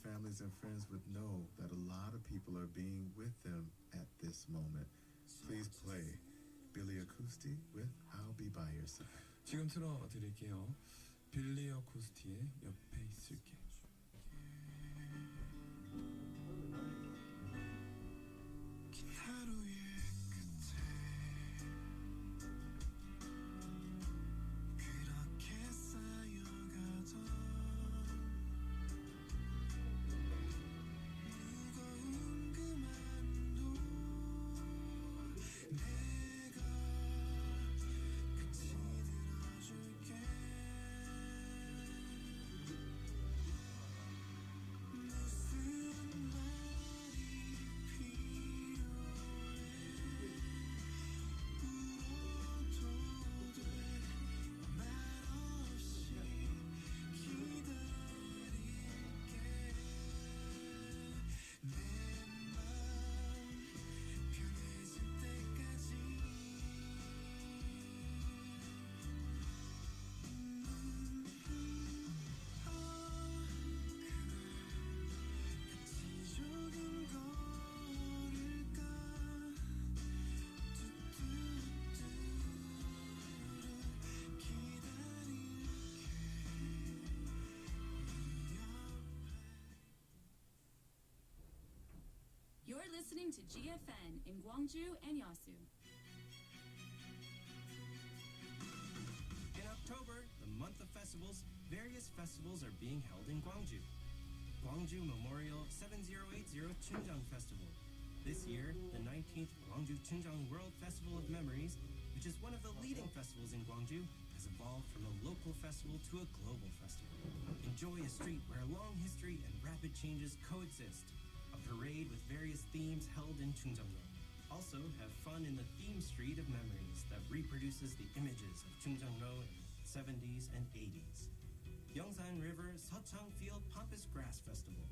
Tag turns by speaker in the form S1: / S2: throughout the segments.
S1: families and friends would know that a lot of people are being with them at this moment. Please play Billy Acoustic with I'll Be By Your Side.
S2: 지금 틀어드릴게요. 빌리 어쿠스티의 옆에 있을게.
S3: You're listening to GFN in Gwangju and Yasu.
S4: In October, the month of festivals, various festivals are being held in Gwangju. Gwangju Memorial 7080 Chunjang Festival. This year, the 19th Gwangju Chunjang World Festival of Memories, which is one of the leading festivals in Gwangju, has evolved from a local festival to a global festival. Enjoy a street where long history and rapid changes coexist. A parade with various themes held in Chunjang-ro. Also, have fun in the theme street of memories that reproduces the images of Chunjang-ro in the 70s and 80s. Yongsan River Seochang Field Pampas Grass Festival.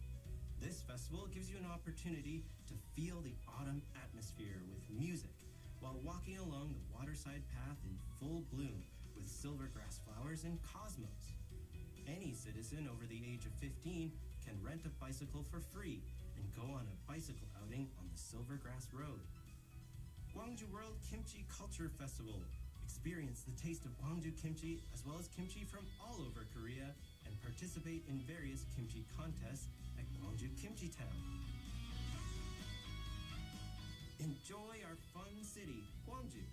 S4: This festival gives you an opportunity to feel the autumn atmosphere with music while walking along the waterside path in full bloom with silver grass flowers and cosmos. Any citizen over the age of 15 can rent a bicycle for free and go on a bicycle outing on the Silvergrass Road. Gwangju World Kimchi Culture Festival. Experience the taste of Gwangju kimchi as well as kimchi from all over Korea and participate in various kimchi contests at Gwangju Kimchi Town. Enjoy our fun city, Gwangju.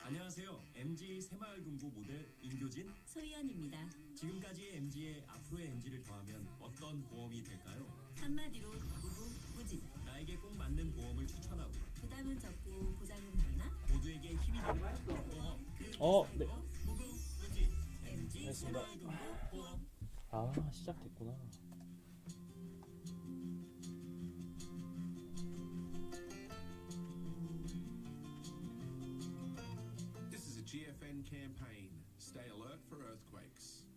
S5: 안녕하세요. MG 새마을금고 모델 임교진
S3: 소희연입니다.
S5: 지금까지의 MG에 앞으로의 MG를 더하면 어떤 보험이 될까요?
S3: 한마디로 무궁무진.
S5: 나에게 꼭 맞는 보험을 추천하고
S3: 부담은 적고 보장은 많아.
S5: 모두에게 힘이 되는 보험
S6: 네.
S5: 무궁무진 MG
S6: 알겠습니다.
S5: 새마을금고 보험.
S6: 아, 시작됐구나.
S7: GFN campaign, stay alert for earthquakes.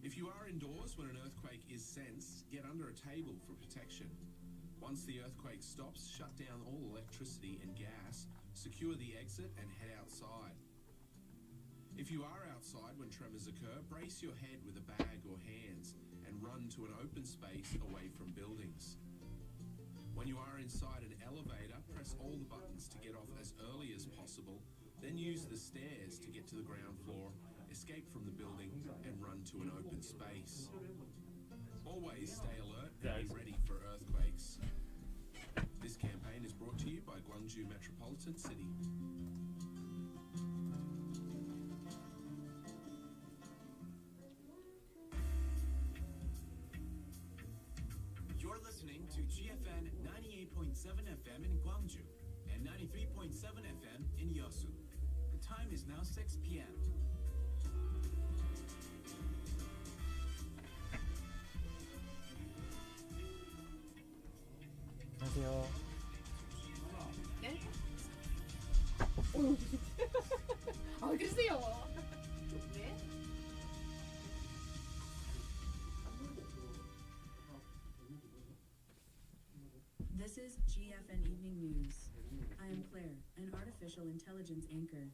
S7: If you are indoors when an earthquake is sensed, get under a table for protection. Once the earthquake stops, shut down all electricity and gas, secure the exit and head outside. If you are outside when tremors occur, brace your head with a bag or hands and run to an open space away from buildings. When you are inside an elevator, press all the buttons to get off as early as possible. Then use the stairs to get to the ground floor, escape from the building, and run to an open space. Always stay alert and be ready for earthquakes. This campaign is brought to you by Gwangju Metropolitan City.
S5: You're listening to GFN 98.7 FM in Gwangju and 93.7 FM in Yeosu. The time is now 6 p.m.
S6: 안녕하세요.
S8: 네? 글쎄요. 네?
S3: This is GFN Evening News. I am Claire, an artificial intelligence anchor.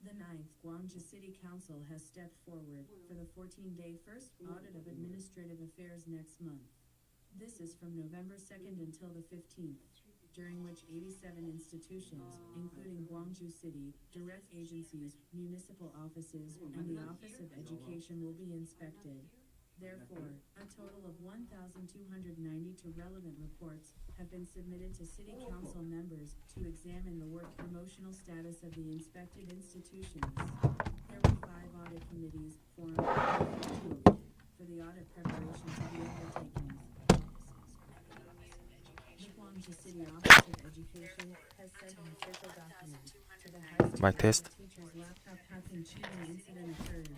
S3: The night
S9: 9th, Gwangju City Council has stepped forward for the 14-day first audit of administrative affairs next month. This is from November 2nd until the 15th, during which 87 institutions, including Gwangju City, direct agencies, municipal offices, and the Office of Education will be inspected. Therefore, a total of 1,292 relevant reports have been submitted to City Council members to examine the work promotional status of the inspected institutions. There were 5 audit committees formed for the audit preparation to be undertaken. The Gwangju City Office of Education has sent an official document to the high school
S10: Mic test.
S9: teacher's laptop hacking cheating incident occurred.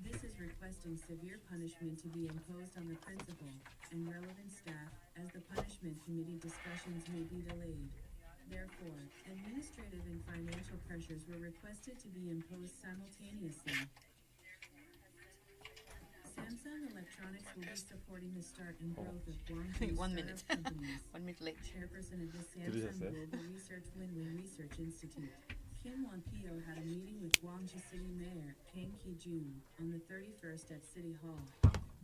S9: This is requesting severe punishment to be imposed on the principal and relevant staff as the punishment committee discussions may be delayed. Therefore, administrative and financial pressures were requested to be imposed simultaneously. Samsung Electronics will be supporting the start and growth of Gwangju
S8: 1 minute.
S9: startup companies.
S8: 1 minute late.
S9: Chairperson of the Samsung
S6: 들으셨어요?
S9: Global Research Win-Win Research Institute, Kim Won-pyo had a meeting with Gwangju City Mayor Kang Ki-jun on the 31st at City Hall.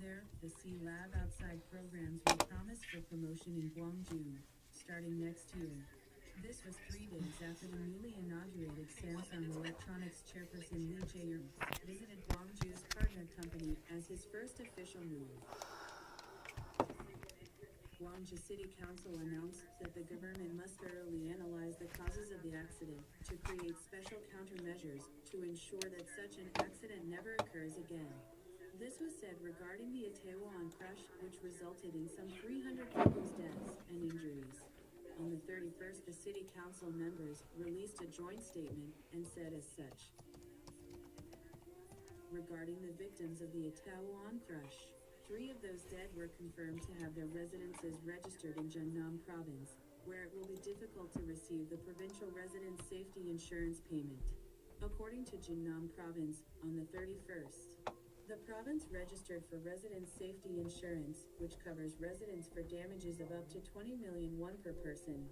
S9: There, the C-Lab outside programs were promised for promotion in Gwangju, starting next year. This was 3 days after the newly inaugurated Samsung Electronics chairperson Lee Jae-young visited Gwangju's partner company as his first official move. Gwangju City Council announced that the government must thoroughly analyze the causes of the accident to create special countermeasures to ensure that such an accident never occurs again. This was said regarding the Itaewon crash, which resulted in some 300 people's deaths and injuries. On the 31st, the City Council members released a joint statement and said as such. Regarding the victims of the Itaewon crash, 3 of those dead were confirmed to have their residences registered in Jeonnam Province, where it will be difficult to receive the provincial resident safety insurance payment. According to Jeonnam Province, on the 31st, the province registered for resident safety insurance, which covers residents for damages of up to 20 million won per person.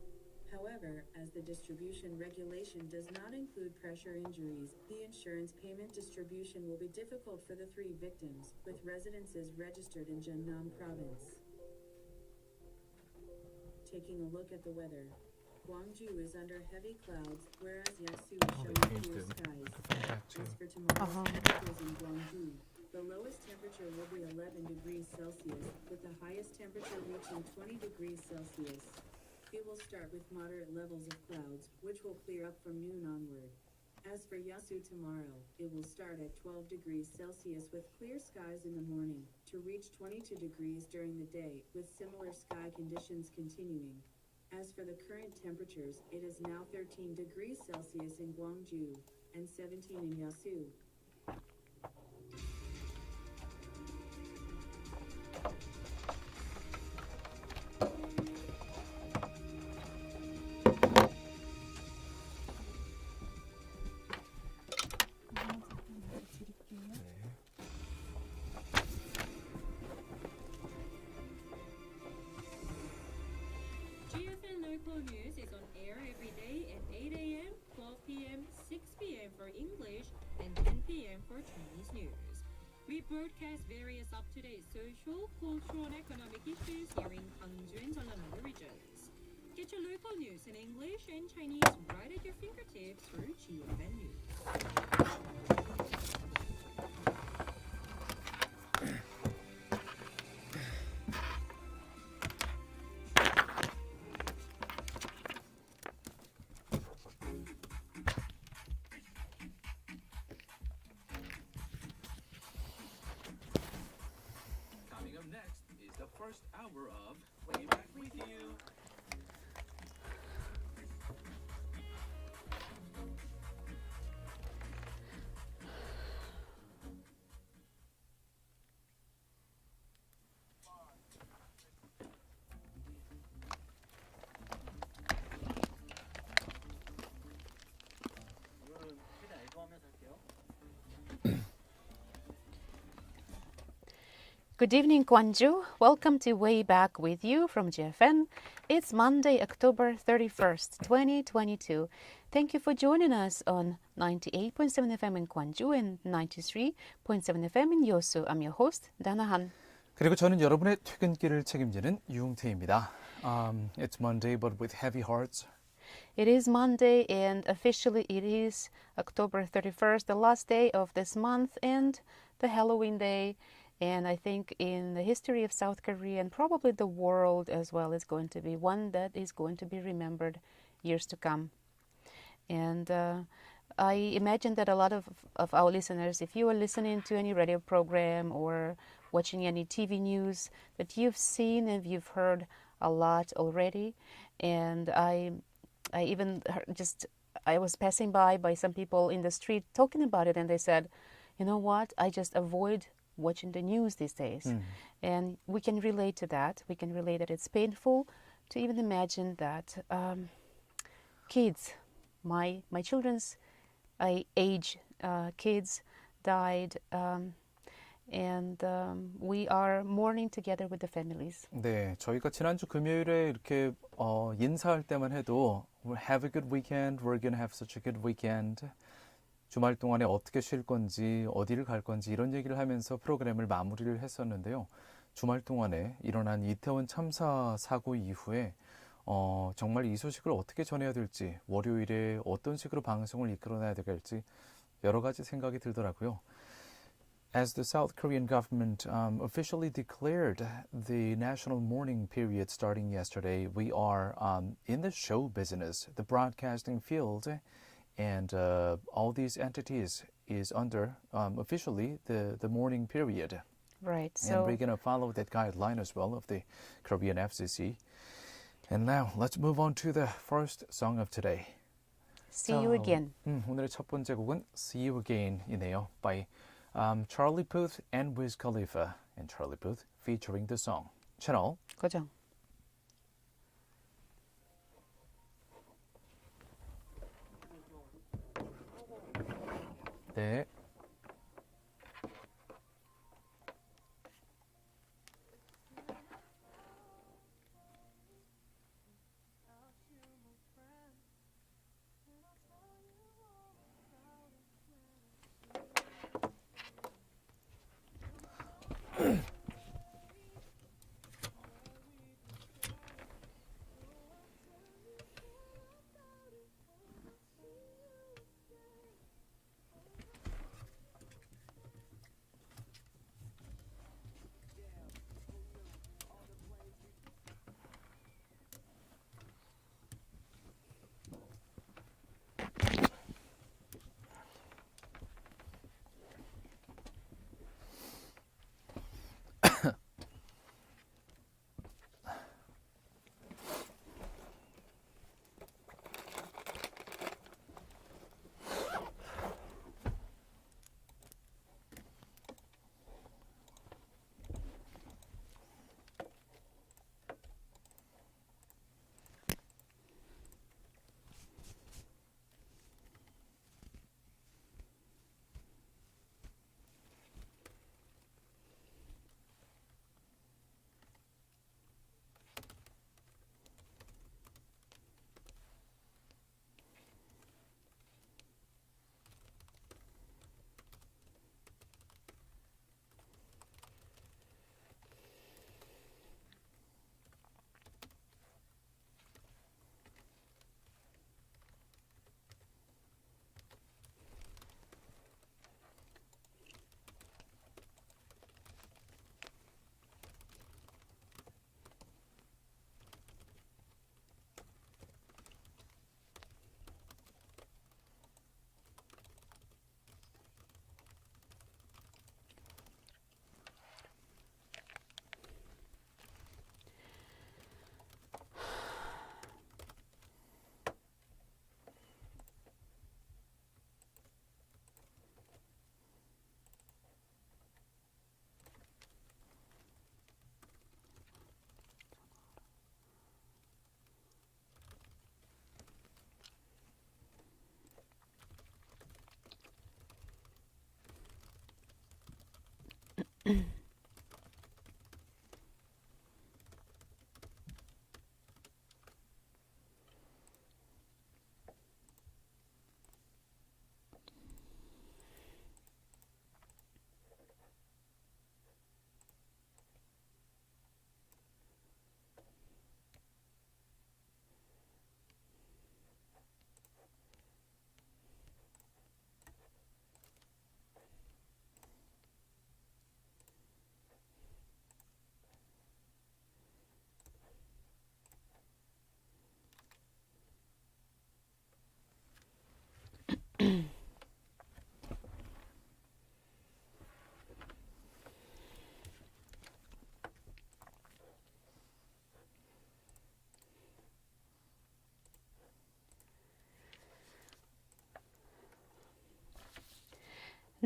S9: However, as the distribution regulation does not include pressure injuries, the insurance payment distribution will be difficult for the 3 victims, with residences registered in Jeonnam Province. Taking a look at the weather, Gwangju is under heavy clouds, whereas Yasu is showing clear skies. As for tomorrow's temperatures in Gwangju, the lowest temperature will be 11 degrees Celsius, with the highest temperature reaching 20 degrees Celsius. It will start with moderate levels of clouds, which will clear up from noon onward. As for Yasu tomorrow, it will start at 12 degrees Celsius with clear skies in the morning, to reach 22 degrees during the day, with similar sky conditions continuing. As for the current temperatures, it is now 13 degrees Celsius in Gwangju, and 17 in Yasu.
S3: GFN Local News is on air every day at 8 a.m., 12 p.m., 6 p.m. for English, and 10 p.m. for Chinese news. We broadcast various up-to-date social, cultural, and economic issues here in Gwangju and Jeonnam regions. Get your local news in English and Chinese right at your fingertips through GFN News.
S5: Coming up next is the first hour of Way Back With You.
S11: Good evening, Gwangju. Welcome to Way Back With You from GFN. It's Monday, October 31st, 2022. Thank you for joining us on 98.7 FM in Gwangju and 93.7 FM in Yosu. I'm your host, Danahan.
S6: 그리고 저는 여러분의 퇴근길을 책임지는 유웅태입니다. It's Monday, but with heavy hearts.
S11: It is Monday, and officially it is October 31st, the last day of this month, and the Halloween day. And I think in the history of South Korea and probably the world as well is going to be one that is going to be remembered years to come. And I imagine that a lot of our listeners, if you are listening to any radio program or watching any TV news, that you've seen and you've heard a lot already. And I even I was passing by some people in the street talking about it, and they said, you know what, I just avoid watching the news these days. And we can relate to that. We can relate that it's painful to even imagine that kids, my children's age kids died, and we are mourning together with the families.
S6: 네, 저희가 지난주 금요일에 이렇게 인사할 때만 해도 We'll have a good weekend, we're gonna have such a good weekend. 주말 동안에 어떻게 쉴 건지, 어디를 갈 건지 이런 얘기를 하면서 프로그램을 마무리를 했었는데요. 주말 동안에 일어난 이태원 참사 사고 이후에 정말 이 소식을 어떻게 전해야 될지, 월요일에 어떤 식으로 방송을 이끌어내야 될지 여러 가지 생각이 들더라고요. As the South Korean government officially declared the national mourning period starting yesterday, we are in the show business, the broadcasting field, and all these entities is under officially the mourning period.
S11: Right.
S6: And we're going to follow that guideline as well of the Korean FCC. And now let's move on to the first song of today.
S11: See you again.
S6: 오늘의 첫 번째 곡은 See You Again이네요. By Charlie Puth and Wiz Khalifa. And Charlie Puth featuring the song. 채널
S11: 고정.
S6: 네.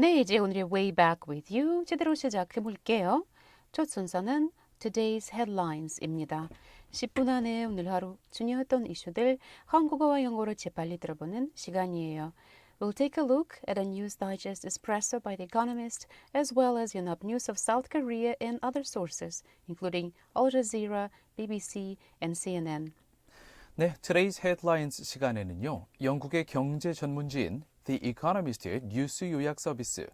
S11: 네, 이제 오늘의 Way Back with You 제대로 시작해 볼게요. 첫 순서는 Today's Headlines입니다. 10분 안에 오늘 하루 중요했던 이슈들 한국어와 영어로 재빨리 들어보는 시간이에요. We'll take a look at a news digest espresso by The Economist, as well as 연합 news of South Korea and other sources, including Al Jazeera, BBC, and CNN.
S6: 네, Today's Headlines 시간에는요. 영국의 경제 전문지인 The Economist의 뉴스 요약 서비스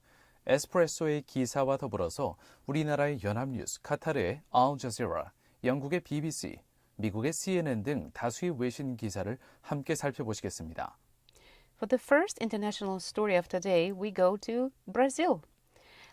S6: 에스프레소의 기사와 더불어서 우리나라의 연합뉴스, 카타르의 Al Jazeera, 영국의 BBC, 미국의 CNN 등 다수의 외신 기사를 함께 살펴보시겠습니다.
S11: For the first international story of today, we go to Brazil.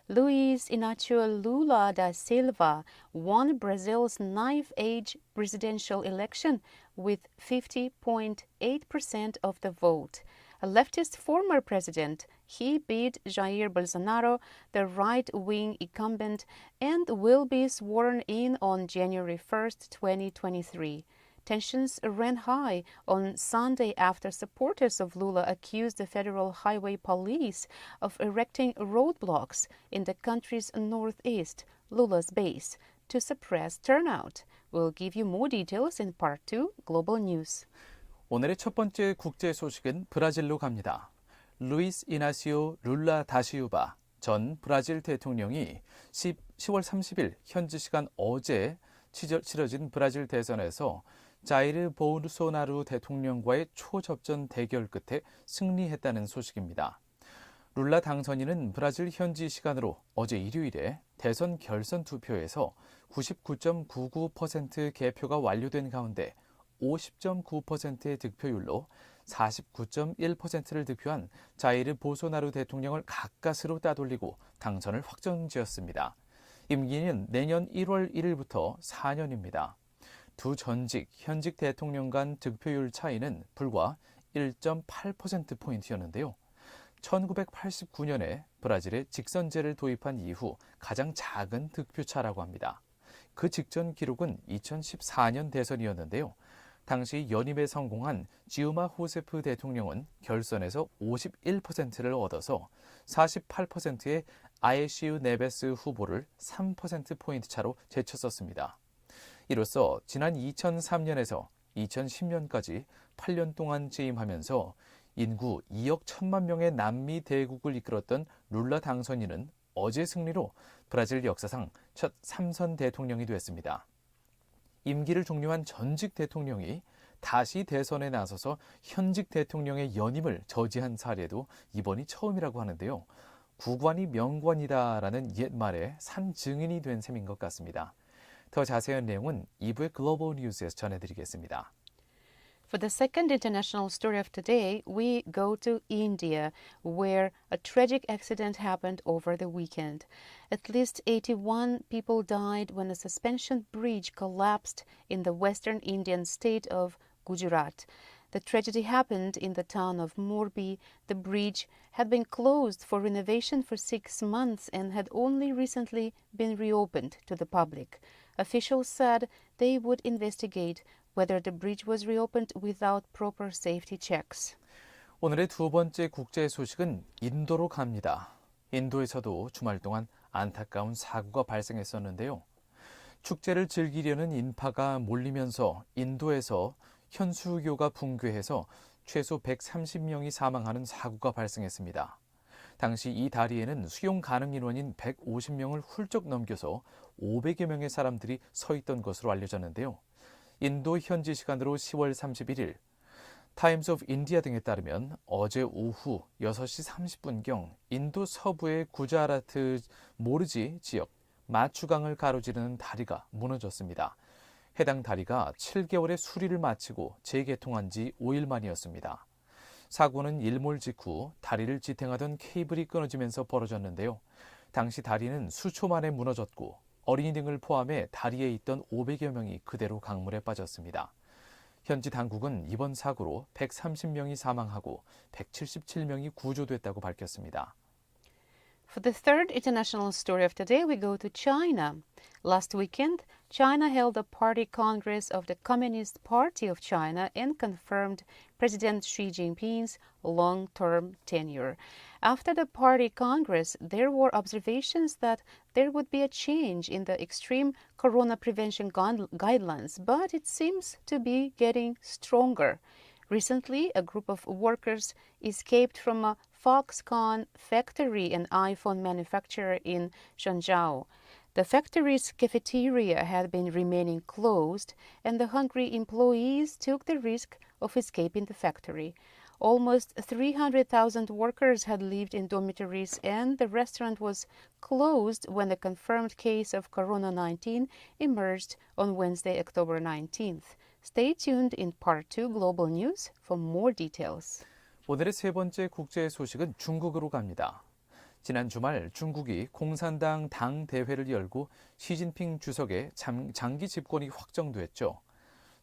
S11: Luiz Inácio Lula da Silva won Brazil's ninth-age presidential election with 50.8% of the vote. A leftist former president, he beat Jair Bolsonaro, the right-wing incumbent, and will be sworn in on January 1st, 2023. Tensions ran high on Sunday after supporters of Lula accused the Federal Highway Police of erecting roadblocks in the country's northeast, Lula's base, to suppress turnout. We'll give you more details in Part 2, Global News.
S6: 오늘의 첫 번째 국제 소식은 브라질로 갑니다. 루이스 이나시오 룰라 다시우바 전 브라질 대통령이 10월 30일 현지 시간 어제 치러진 브라질 대선에서 자이르 보르소나루 대통령과의 초접전 대결 끝에 승리했다는 소식입니다. 룰라 당선인은 브라질 현지 시간으로 어제 일요일에 대선 결선 투표에서 99.99% 개표가 완료된 가운데 50.9%의 득표율로 49.1%를 득표한 자이르 보소나루 대통령을 가까스로 따돌리고 당선을 확정지었습니다. 임기는 내년 1월 1일부터 4년입니다. 두 현직 대통령 간 득표율 차이는 불과 1.8%포인트였는데요. 1989년에 브라질에 직선제를 도입한 이후 가장 작은 득표차라고 합니다. 그 직전 기록은 2014년 대선이었는데요. 당시 연임에 성공한 지우마 호세프 대통령은 결선에서 51%를 얻어서 48%의 아에시우 네베스 후보를 3%포인트 차로 제쳤었습니다. 이로써 지난 2003년에서 2010년까지 8년 동안 재임하면서 인구 2억 1천만 명의 남미 대국을 이끌었던 룰라 당선인은 어제 승리로 브라질 역사상 첫 3선 대통령이 됐습니다. 임기를 종료한 전직 대통령이 다시 대선에 나서서 현직 대통령의 연임을 저지한 사례도 이번이 처음이라고 하는데요. 구관이 명관이다라는 옛말에 산 증인이 된 셈인 것 같습니다. 더 자세한 내용은 2부의 글로벌 뉴스에서 전해드리겠습니다.
S11: For the second international story of today, we go to India, where a tragic accident happened over the weekend. At least 81 people died when a suspension bridge collapsed in the western Indian state of Gujarat. The tragedy happened in the town of Morbi. The bridge had been closed for renovation for 6 months and had only recently been reopened to the public. Officials said they would investigate whether the bridge was reopened without proper safety checks.
S6: 오늘의 두 번째 국제 소식은 인도로 갑니다. 인도에서도 주말 동안 안타까운 사고가 발생했었는데요. 축제를 즐기려는 인파가 몰리면서 인도에서 현수교가 붕괴해서 최소 130명이 사망하는 사고가 발생했습니다. 당시 이 다리에는 수용 가능 인원인 150명을 훌쩍 넘겨서 500여 명의 사람들이 서 있던 것으로 알려졌는데요. 인도 현지 시간으로 10월 31일 타임스 오브 인디아 등에 따르면 어제 오후 6시 30분경 인도 서부의 구자라트 모르지 지역 마추강을 가로지르는 다리가 무너졌습니다. 해당 다리가 7개월의 수리를 마치고 재개통한 지 5일 만이었습니다. 사고는 일몰 직후 다리를 지탱하던 케이블이 끊어지면서 벌어졌는데요. 당시 다리는 수초 만에 무너졌고 어린이 등을 포함해 다리에 있던 500여 명이 그대로 강물에 빠졌습니다. 현지 당국은 이번 사고로 130명이 사망하고 177명이 구조됐다고 밝혔습니다.
S11: For the third international story of today, we go to China. Last weekend, China held a party congress of the Communist Party of China and confirmed President Xi Jinping's long-term tenure. After the party congress, there were observations that there would be a change in the extreme corona prevention guidelines, but it seems to be getting stronger. Recently, a group of workers escaped from a Foxconn factory and iPhone manufacturer in Zhengzhou. The factory's cafeteria had been remaining closed, and the hungry employees took the risk of escaping the factory. Almost 300,000 workers had lived in dormitories, and the restaurant was closed when a confirmed case of Corona-19 emerged on Wednesday, October 19th. Stay tuned in Part 2 Global News for more details.
S6: 오늘의 세 번째 국제 소식은 중국으로 갑니다. 지난 주말 중국이 공산당 당 대회를 열고 시진핑 주석의 장기 집권이 확정됐죠.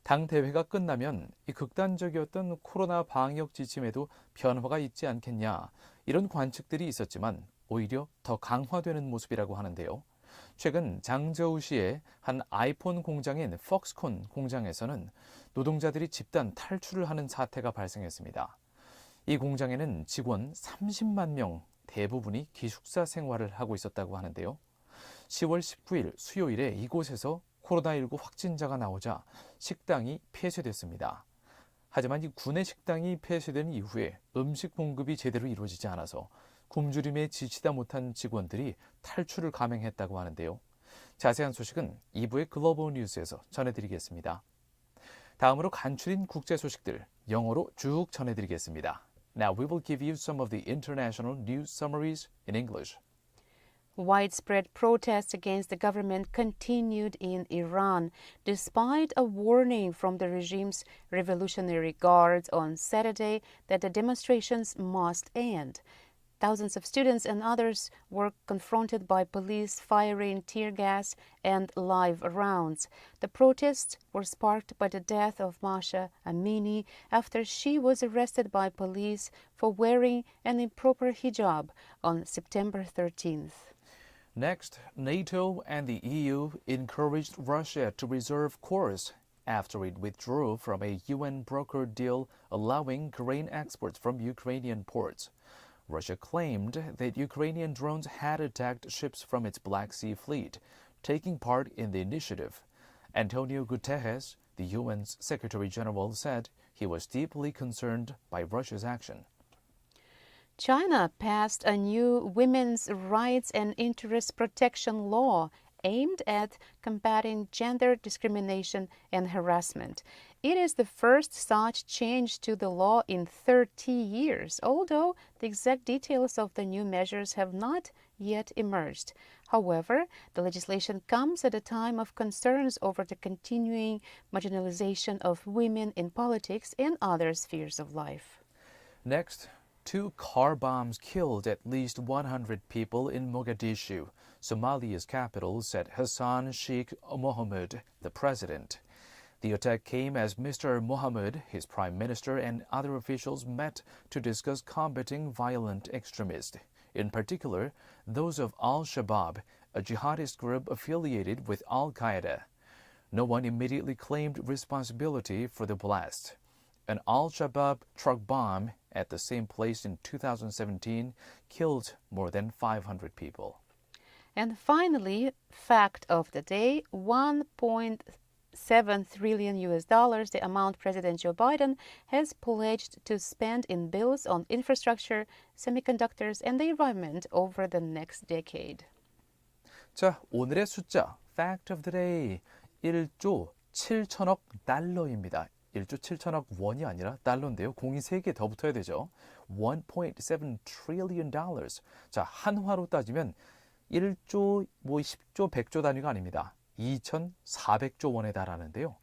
S6: 당 대회가 끝나면 이 극단적이었던 코로나 방역 지침에도 변화가 있지 않겠냐, 이런 관측들이 있었지만 오히려 더 강화되는 모습이라고 하는데요. 최근 장저우시의 한 아이폰 공장인 퍽스콘 공장에서는 노동자들이 집단 탈출을 하는 사태가 발생했습니다. 이 공장에는 직원 30만 명 대부분이 기숙사 생활을 하고 있었다고 하는데요. 10월 19일 수요일에 이곳에서 코로나19 확진자가 나오자 식당이 폐쇄됐습니다. 하지만 이 구내 식당이 폐쇄된 이후에 음식 공급이 제대로 이루어지지 않아서 굶주림에 지치다 못한 직원들이 탈출을 감행했다고 하는데요. 자세한 소식은 2부의 글로벌 뉴스에서 전해드리겠습니다. 다음으로 간추린 국제 소식들 영어로 쭉 전해드리겠습니다. Now we will give you some of the international news summaries in English.
S11: Widespread protests against the government continued in Iran, despite a warning from the regime's Revolutionary Guards on Saturday that the demonstrations must end. Thousands of students and others were confronted by police firing tear gas and live rounds. The protests were sparked by the death of Masha Amini after she was arrested by police for wearing an improper hijab on September 13th.
S6: Next, NATO and the EU encouraged Russia to reserve course after it withdrew from a UN-brokered deal allowing grain exports from Ukrainian ports. Russia claimed that Ukrainian drones had attacked ships from its Black Sea fleet, taking part in the initiative. Antonio Guterres, the UN's Secretary General, said he was deeply concerned by Russia's action.
S11: China passed a new women's rights and interest protection law aimed at combating gender discrimination and harassment. It is the first such change to the law in 30 years, although the exact details of the new measures have not yet emerged. However, the legislation comes at a time of concerns over the continuing marginalization of women in politics and other spheres of life.
S6: Next, 2 car bombs killed at least 100 people in Mogadishu, Somalia's capital, said Hassan Sheikh Mohamud, the president. The attack came as Mr. Mohamud, his prime minister, and other officials met to discuss combating violent extremists, in particular those of Al-Shabaab, a jihadist group affiliated with Al-Qaeda. No one immediately claimed responsibility for the blast. An Al-Shabaab truck bomb at the same place in 2017 killed more than 500 people.
S11: And finally, fact of the day, $1.7 trillion, the amount President Joe Biden has pledged to spend in bills on infrastructure, semiconductors, and the environment over the next decade.
S6: 자, 오늘의 숫자, fact of the day, 1조 7천억 달러입니다. 1조 7천억 원이 아니라 달러인데요. 공이 3개 더 붙어야 되죠. $1.7 trillion. 자, 한화로 따지면 1조, 10조, 100조 단위가 아닙니다. 2,400조 원에 달하는데요.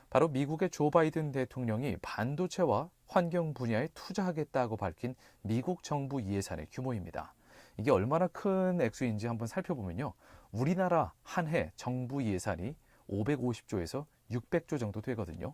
S6: 바로 미국의 조 바이든 대통령이 반도체와 환경 분야에 투자하겠다고 밝힌 미국 정부 예산의 규모입니다. 이게 얼마나 큰 액수인지 한번 살펴보면요. 우리나라 한 해 정부 예산이 550조에서 600조 정도 되거든요.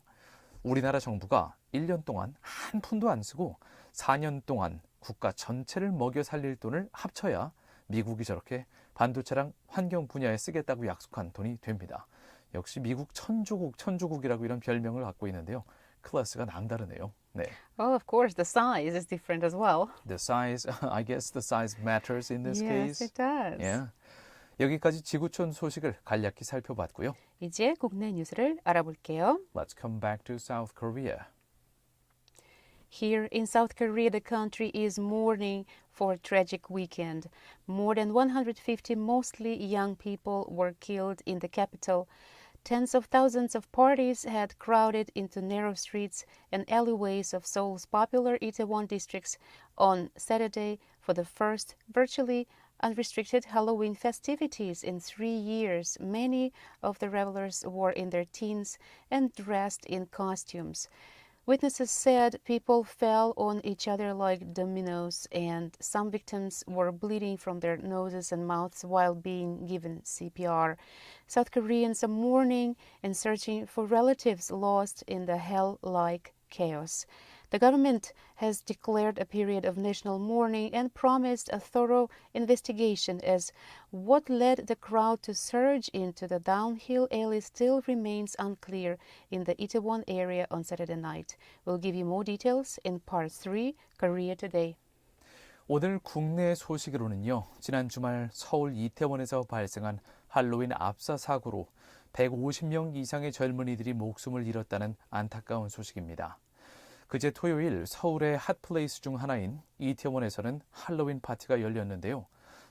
S6: 우리나라 정부가 1년 동안 한 푼도 안 쓰고 4년 동안 국가 전체를 먹여 살릴 돈을 합쳐야 미국이 저렇게 반도체랑 환경 분야에 쓰겠다고 약속한 돈이 됩니다. 역시 미국 천조국이라고 이런 별명을 갖고 있는데요. 클래스가 남다르네요. 네.
S11: Oh, of course, the size is different as well.
S6: The size, I guess the size matters in this
S11: Yes,
S6: case.
S11: it does.
S6: Yeah. 여기까지 지구촌 소식을 간략히 살펴봤고요.
S11: 이제 국내 뉴스를 알아볼게요.
S6: Let's come back to South Korea.
S11: Here in South Korea, the country is mourning for a tragic weekend. More than 150 mostly young people were killed in the capital. Tens of thousands of parties had crowded into narrow streets and alleyways of Seoul's popular Itaewon districts on Saturday for the first virtually unrestricted Halloween festivities in 3 years. Many of the revelers were in their teens and dressed in costumes. Witnesses said people fell on each other like dominoes, and some victims were bleeding from their noses and mouths while being given CPR. South Koreans are mourning and searching for relatives lost in the hell-like chaos. The government has declared a period of national mourning and promised a thorough investigation as what led the crowd to surge into the downhill alley still remains unclear in the Itaewon area on Saturday night. We'll give you more details in Part 3, Korea Today.
S6: 오늘 국내 소식으로는요. 지난 주말 서울 이태원에서 발생한 할로윈 압사 사고로 150명 이상의 젊은이들이 목숨을 잃었다는 안타까운 소식입니다. 그제 토요일 서울의 핫플레이스 중 하나인 이태원에서는 할로윈 파티가 열렸는데요.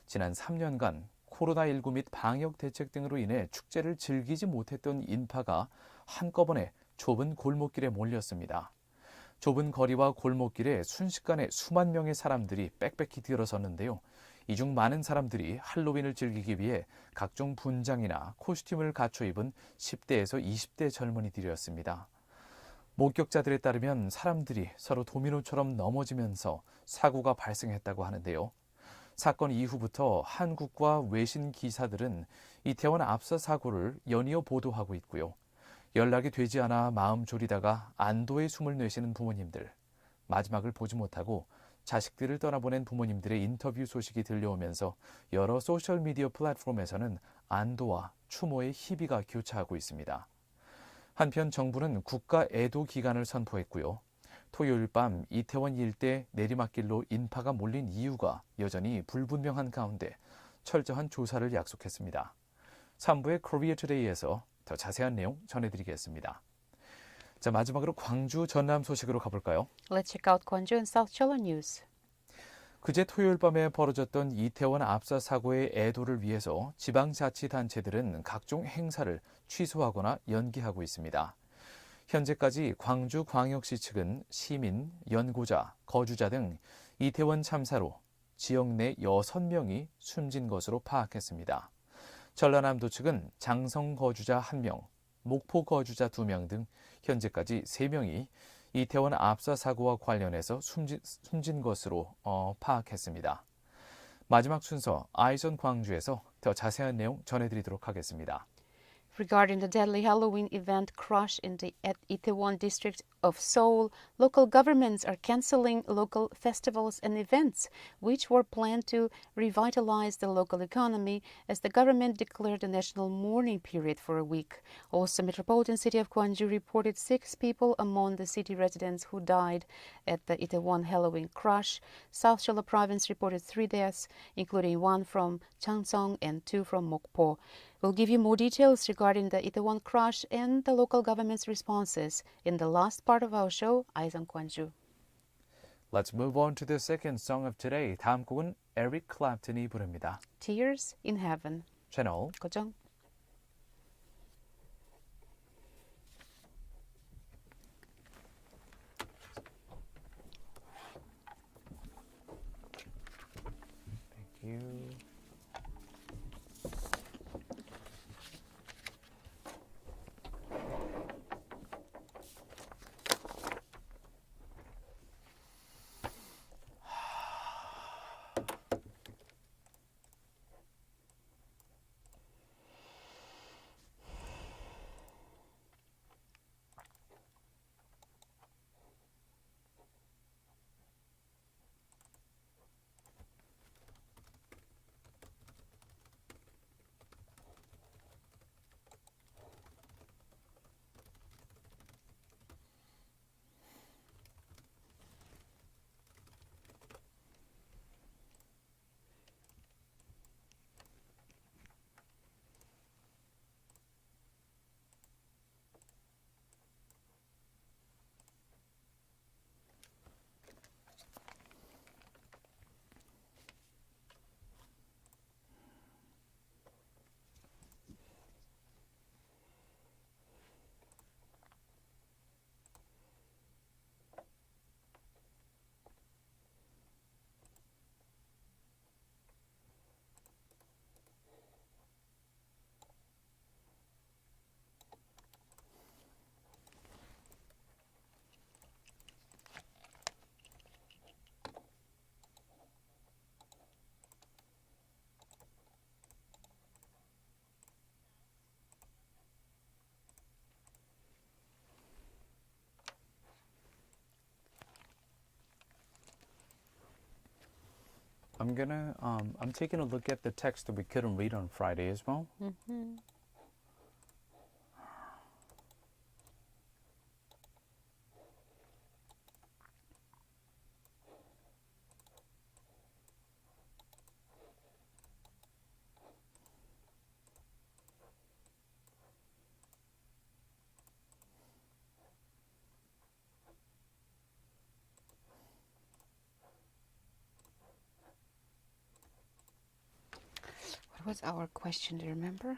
S6: 지난 3년간 코로나19 및 방역 대책 등으로 인해 축제를 즐기지 못했던 인파가 한꺼번에 좁은 골목길에 몰렸습니다. 좁은 거리와 골목길에 순식간에 수만 명의 사람들이 빽빽히 들어섰는데요. 이 중 많은 사람들이 할로윈을 즐기기 위해 각종 분장이나 코스튬을 갖춰 입은 10대에서 20대 젊은이들이었습니다. 목격자들에 따르면 사람들이 서로 도미노처럼 넘어지면서 사고가 발생했다고 하는데요. 사건 이후부터 한국과 외신 기사들은 이태원 압사 사고를 연이어 보도하고 있고요. 연락이 되지 않아 마음 졸이다가 안도의 숨을 내쉬는 부모님들, 마지막을 보지 못하고 자식들을 떠나보낸 부모님들의 인터뷰 소식이 들려오면서 여러 소셜미디어 플랫폼에서는 안도와 추모의 희비가 교차하고 있습니다. 한편 정부는 국가 애도 기간을 선포했고요. 토요일 밤 이태원 일대 내리막길로 인파가 몰린 이유가 여전히 불분명한 가운데 철저한 조사를 약속했습니다. 3부의 Korea Today에서 더 자세한 내용 전해드리겠습니다. 자, 마지막으로 광주 전남 소식으로 가볼까요?
S11: Let's check out Gwangju and South Jeolla news.
S6: 그제 토요일 밤에 벌어졌던 이태원 압사 사고의 애도를 위해서 지방자치단체들은 각종 행사를 취소하거나 연기하고 있습니다. 현재까지 광주광역시 측은 시민, 연고자, 거주자 등 이태원 참사로 지역 내 6명이 숨진 것으로 파악했습니다. 전라남도 측은 장성 거주자 1명, 목포 거주자 2명 등 현재까지 3명이 이태원 압사 사고와 관련해서 숨진 것으로 파악했습니다. 마지막 순서 Eyes on 광주에서 더 자세한 내용 전해드리도록 하겠습니다.
S11: Regarding the deadly Halloween event crush at Itaewon district of Seoul, local governments are canceling local festivals and events, which were planned to revitalize the local economy as the government declared a national mourning period for a week. Also, Metropolitan City of Gwangju reported 6 people among the city residents who died at the Itaewon Halloween crush. South Jeolla Province reported 3 deaths, including 1 from Changsong and 2 from Mokpo. We'll give you more details regarding the Itaewon crush and the local government's responses in the last part of our show, Eyes on Gwangju.
S6: Let's move on to the second song of today. 다음 곡은 에릭 클랩튼이 부릅니다.
S11: Tears in Heaven.
S6: 채널
S11: 고정.
S6: Thank you. I'm taking a look at the text that we couldn't read on Friday as well.
S11: Mm-hmm. What was our question? Do you remember?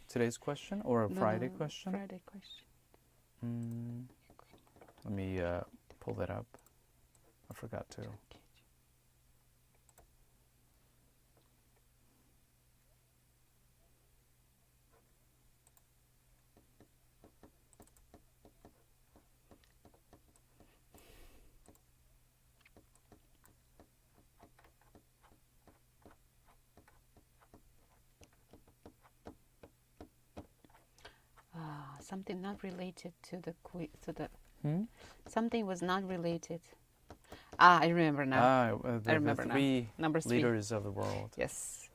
S6: Today's question or a Friday question?
S11: Friday question.
S6: Let me pull that up. I forgot to.
S11: Something not related to the something was not related. I remember now.
S6: I remember the three
S11: Number 3.
S6: leaders of the world.
S11: Yes.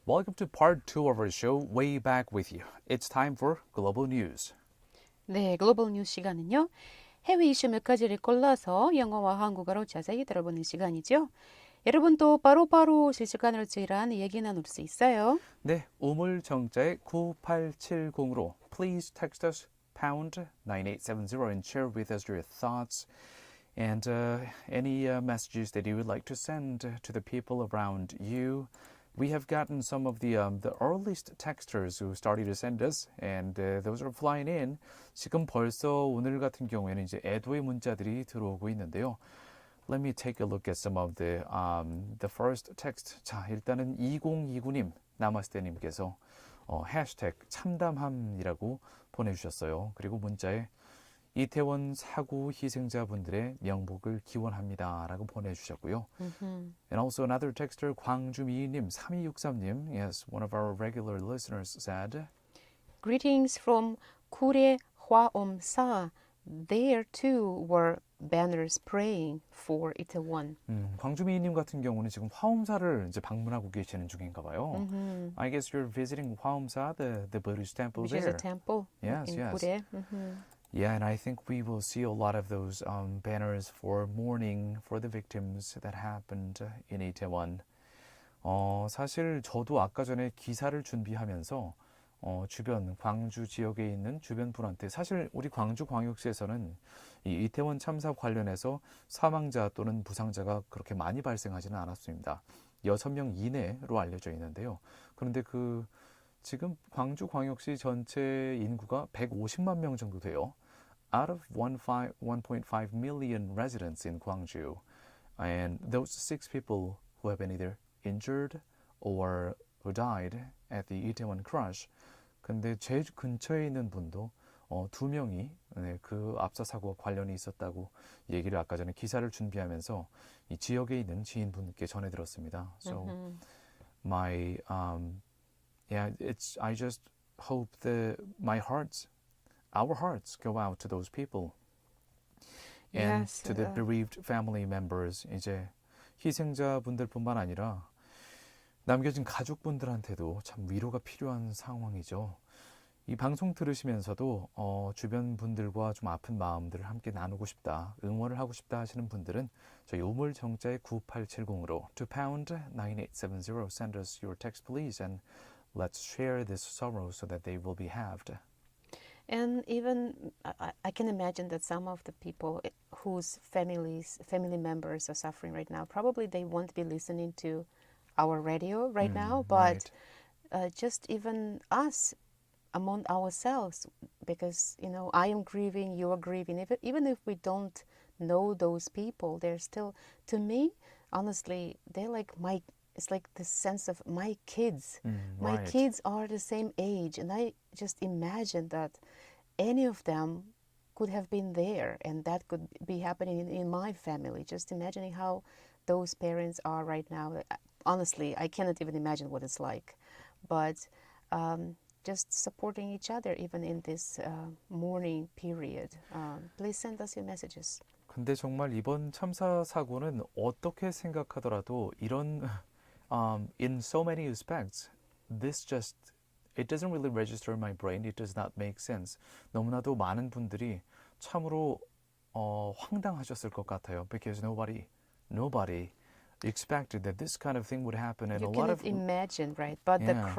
S6: Welcome to part 2 of our show, Way Back With You. It's time for Global News.
S11: 네, 글로벌 뉴스 시간은요. 해외 이슈 몇 가지를 골라서 영어와 한국어로 자세히 들어보는 시간이죠. 여러분도 바로바로 실시간으로 저희랑 얘기 나눌 수 있어요.
S6: 네, 우물 정자의 9870으로 Please text us pound 9870 and share with us your thoughts and any messages that you would like to send to the people around you. We have gotten some of the earliest texters who started to send us, and those are flying in. 지금 벌써 오늘 같은 경우에는 이제 애도의 문자들이 들어오고 있는데요. Let me take a look at some of the first text. 자, 일단은 2029님 나마스테님께서 해시태그 참담함이라고 보내주셨어요. 그리고 문자에 이태원 사고 희생자분들의 명복을 기원합니다 라고 보내주셨고요. And also another texter 광주미희님 3263님, yes, one of our regular listeners said
S11: Greetings from 구례 화엄사. There too were banners praying for Itaewon.
S6: 광주미희님 같은 경우는 지금 화엄사를 이제 방문하고 계시는 중인가 봐요. I guess you're visiting 화엄사, the Buddhist temple
S11: Which
S6: there.
S11: is a temple
S6: Yes,
S11: in
S6: yes.
S11: 구례.
S6: Yeah, and I think we will see a lot of those banners for mourning for the victims that happened in Itaewon. 사실 저도 아까 전에 기사를 준비하면서 주변 광주 지역에 있는 주변 분한테 사실 우리 광주광역시에서는 이 이태원 참사 관련해서 사망자 또는 부상자가 그렇게 많이 발생하지는 않았습니다. 6명 이내로 알려져 있는데요. 그런데 지금 광주광역시 전체 인구가 150만 명 정도 돼요. out of 1.5 million residents in Gwangju. And those 6 people who have been either injured or who died at the Itaewon crash. 근데 제 근처에 있는 분도 2명이 그 압사 사고와 관련이 있었다고 얘기를 아까 전에 기사를 준비하면서 이 지역에 있는 지인분께 전해 들었습니다. So my I just hope that our hearts go out to those people and
S11: Yes,
S6: to the bereaved family members. 이제 희생자분들뿐만 아니라 남겨진 가족분들한테도 참 위로가 필요한 상황이죠. 이 방송 들으시면서도 주변 분들과 좀 아픈 마음들을 함께 나누고 싶다, 응원을 하고 싶다 하시는 분들은 저희 우물 정자의 9870으로 £9870 send us your text please and let's share this sorrow so that they will be halved.
S11: And even I can imagine that some of the people whose family members are suffering right now, probably they won't be listening to our radio right now, but just even us among ourselves, because I am grieving, you are grieving, even if we don't know those people, they're still, to me, honestly, they're like it's like the sense of my kids. My kids are the same age, and I just imagine that any of them could have been there, and that could be happening in my family. Just imagining how those parents are right now. Honestly, I cannot even imagine what it's like. But just supporting each other even in this mourning period. Please send us your messages.
S6: 근데 정말 이번 참사 사고는 어떻게 생각하더라도 이런 in so many respects, it doesn't really register in my brain. It does not make sense. 너무나도 많은 분들이 참으로 황당하셨을 것 같아요. Because nobody expected that this kind of thing would happen. And
S11: You
S6: a lot
S11: cannot imagine, right? But
S6: Yeah.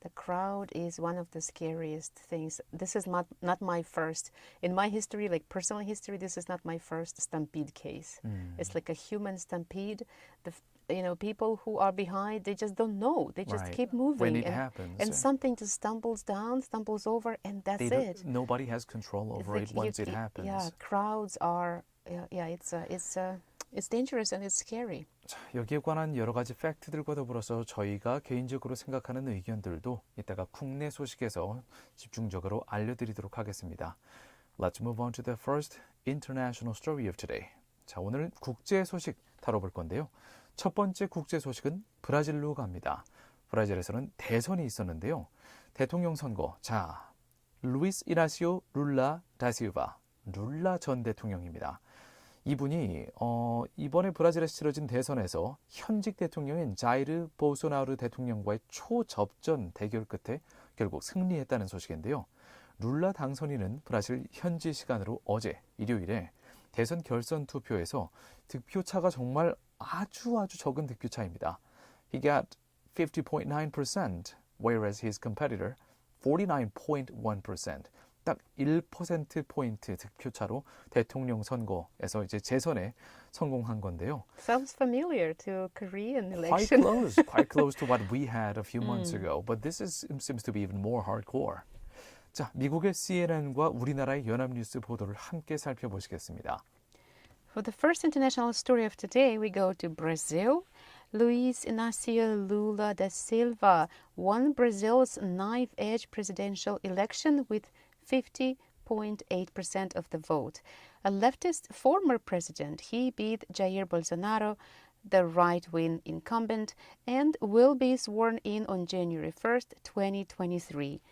S11: the crowd is one of the scariest things. This is not my first, in my history, like personal history, this is not my first stampede case. It's like a human stampede. People who are behind, they just don't know. They just
S6: Right.
S11: keep moving.
S6: When it happens.
S11: And something just stumbles over, and that's it.
S6: Nobody has control over it once it happens.
S11: Yeah, crowds are, it's dangerous and it's scary.
S6: 자, 여기에 관한 여러 가지 팩트들과 더불어서 저희가 개인적으로 생각하는 의견들도 이따가 국내 소식에서 집중적으로 알려드리도록 하겠습니다. Let's move on to the first international story of today. 자, 오늘 국제 소식 다뤄볼 건데요. 첫 번째 국제 소식은 브라질로 갑니다. 브라질에서는 대선이 있었는데요. 대통령 선거. 자, 루이스 이나시오 룰라 다실바, 룰라 전 대통령입니다. 이분이 이번에 브라질에서 치러진 대선에서 현직 대통령인 자이르 보소나루 대통령과의 초접전 대결 끝에 결국 승리했다는 소식인데요. 룰라 당선인은 브라질 현지 시간으로 어제 일요일에 대선 결선 투표에서 득표차가 정말 아주 적은 득표차입니다. He got 50.9%, whereas his competitor 49.1%. 딱 1%포인트 득표차로 대통령 선거에서 이제 재선에 성공한 건데요.
S11: Sounds familiar to Korean election.
S6: Quite close to what we had a few months ago, but this seems to be even more hardcore. 자, 미국의 CNN과 우리나라의 연합뉴스 보도를 함께 살펴보시겠습니다.
S11: For the first international story of today, we go to Brazil. Luiz Inácio Lula da Silva won Brazil's knife-edge presidential election with 50.8% of the vote. A leftist former president, he beat Jair Bolsonaro, the right-wing incumbent, and will be sworn in on January 1st, 2023.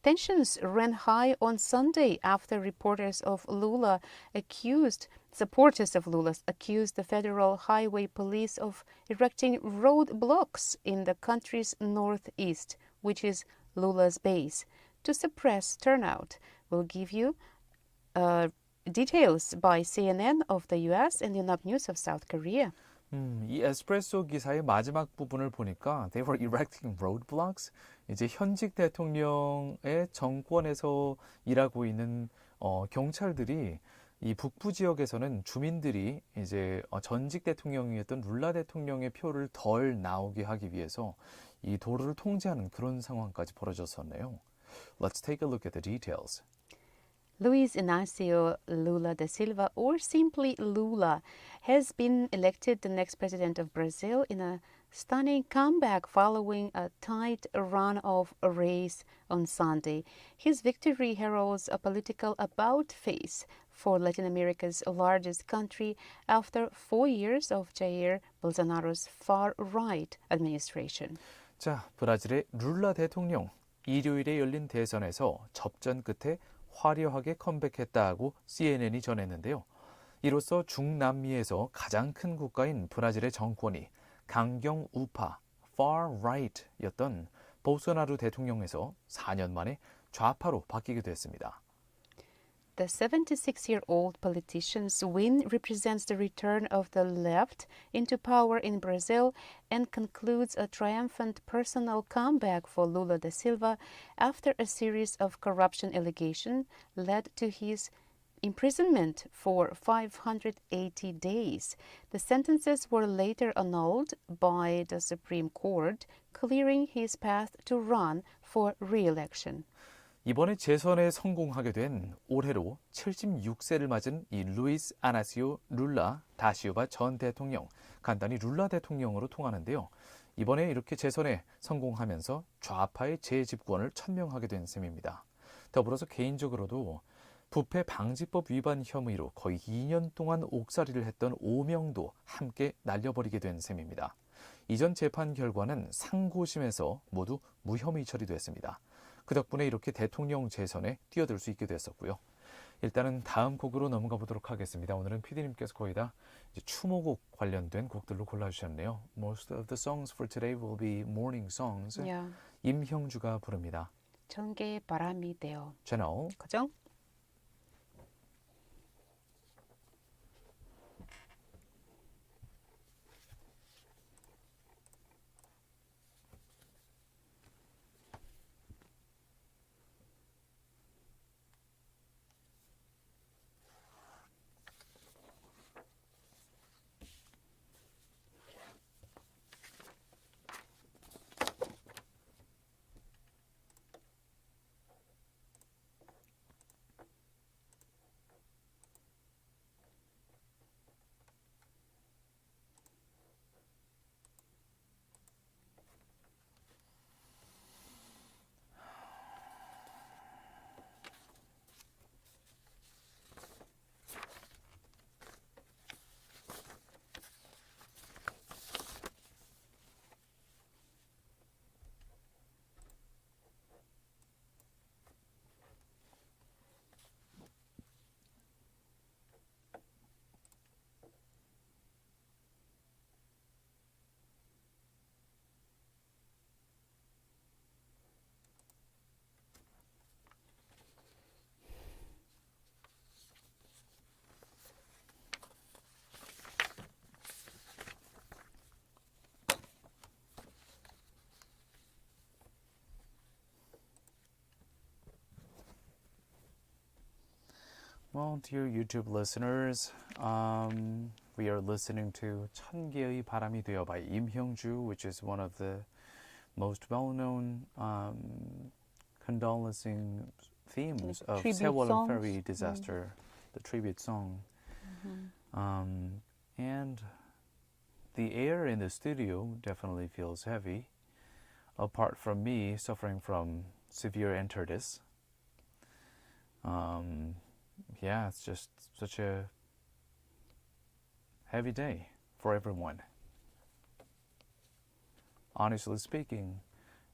S11: Tensions ran high on Sunday after supporters of Lula accused the Federal Highway Police of erecting roadblocks in the country's northeast, which is Lula's base, to suppress turnout. We'll give you details by CNN of the U.S. and Yonhap News of South Korea.
S6: 이 에스프레소 기사의 마지막 부분을 보니까 they were erecting roadblocks. 이제 현직 대통령의 정권에서 일하고 있는 경찰들이 이 북부 지역에서는 주민들이 이제 전직 대통령이었던 룰라 대통령의 표를 덜 나오게 하기 위해서 이 도로를 통제하는 그런 상황까지 벌어졌었네요. Let's take a look at the details.
S11: Luiz Inácio Lula da Silva, or simply Lula, has been elected the next president of Brazil in a stunning comeback following a tight runoff race on Sunday. His victory heralds a political about-face for Latin America's largest country after 4 years of Jair Bolsonaro's far-right administration.
S6: 자, 브라질의 룰라 대통령. 일요일에 열린 대선에서 접전 끝에 화려하게 컴백했다고 CNN이 전했는데요. 이로써 중남미에서 가장 큰 국가인 브라질의 정권이 강경 우파, far right였던 볼소나루 대통령에서 4년 만에 좌파로 바뀌게 됐습니다.
S11: The 76-year-old politician's win represents the return of the left into power in Brazil and concludes a triumphant personal comeback for Lula da Silva after a series of corruption allegations led to his imprisonment for 580 days. The sentences were later annulled by the Supreme Court, clearing his path to run for re-election.
S6: 이번에 재선에 성공하게 된 올해로 76세를 맞은 이 루이스 아나시오 룰라 다시오바 전 대통령, 간단히 룰라 대통령으로 통하는데요. 이번에 이렇게 재선에 성공하면서 좌파의 재집권을 천명하게 된 셈입니다. 더불어서 개인적으로도 부패 방지법 위반 혐의로 거의 2년 동안 옥살이를 했던 5명도 함께 날려버리게 된 셈입니다. 이전 재판 결과는 상고심에서 모두 무혐의 처리됐습니다. 그 덕분에 이렇게 대통령 재선에 뛰어들 수 있게 됐었고요. 일단은 다음 곡으로 넘어가 보도록 하겠습니다. 오늘은 PD님께서 거의 다 이제 추모곡 관련된 곡들로 골라주셨네요. Most of the songs for today will be morning songs.
S11: Yeah.
S6: 임형주가 부릅니다.
S11: 전개 바람이 되어.
S6: 채널
S11: 고정.
S6: Well, dear YouTube listeners, we are listening to 천개의 바람이 되어 by 임형주, which is one of the most well-known condolencing themes of Sewol Ferry disaster, the tribute song. And the air in the studio definitely feels heavy, apart from me suffering from severe enteritis. Yeah, it's just such a heavy day for everyone. Honestly speaking,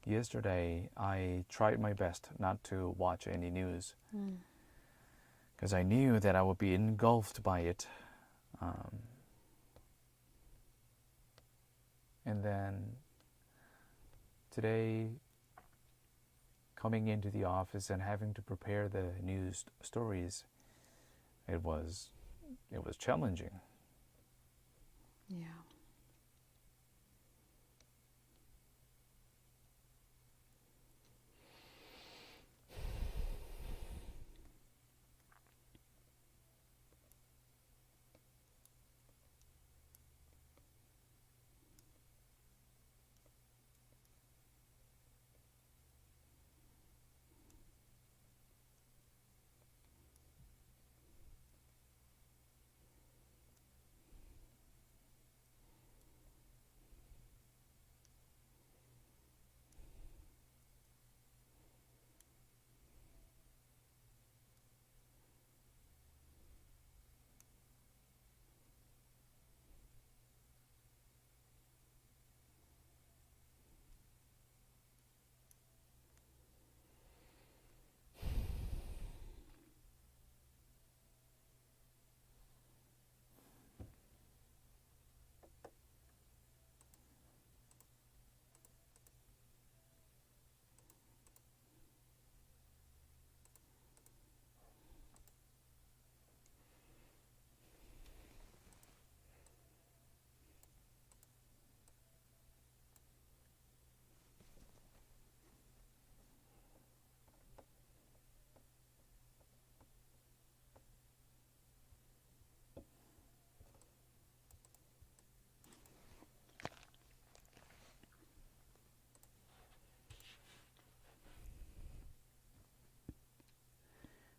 S6: yesterday I tried my best not to watch any news because I knew that I would be engulfed by it. And then today, coming into the office and having to prepare the news stories, it was challenging.
S11: Yeah.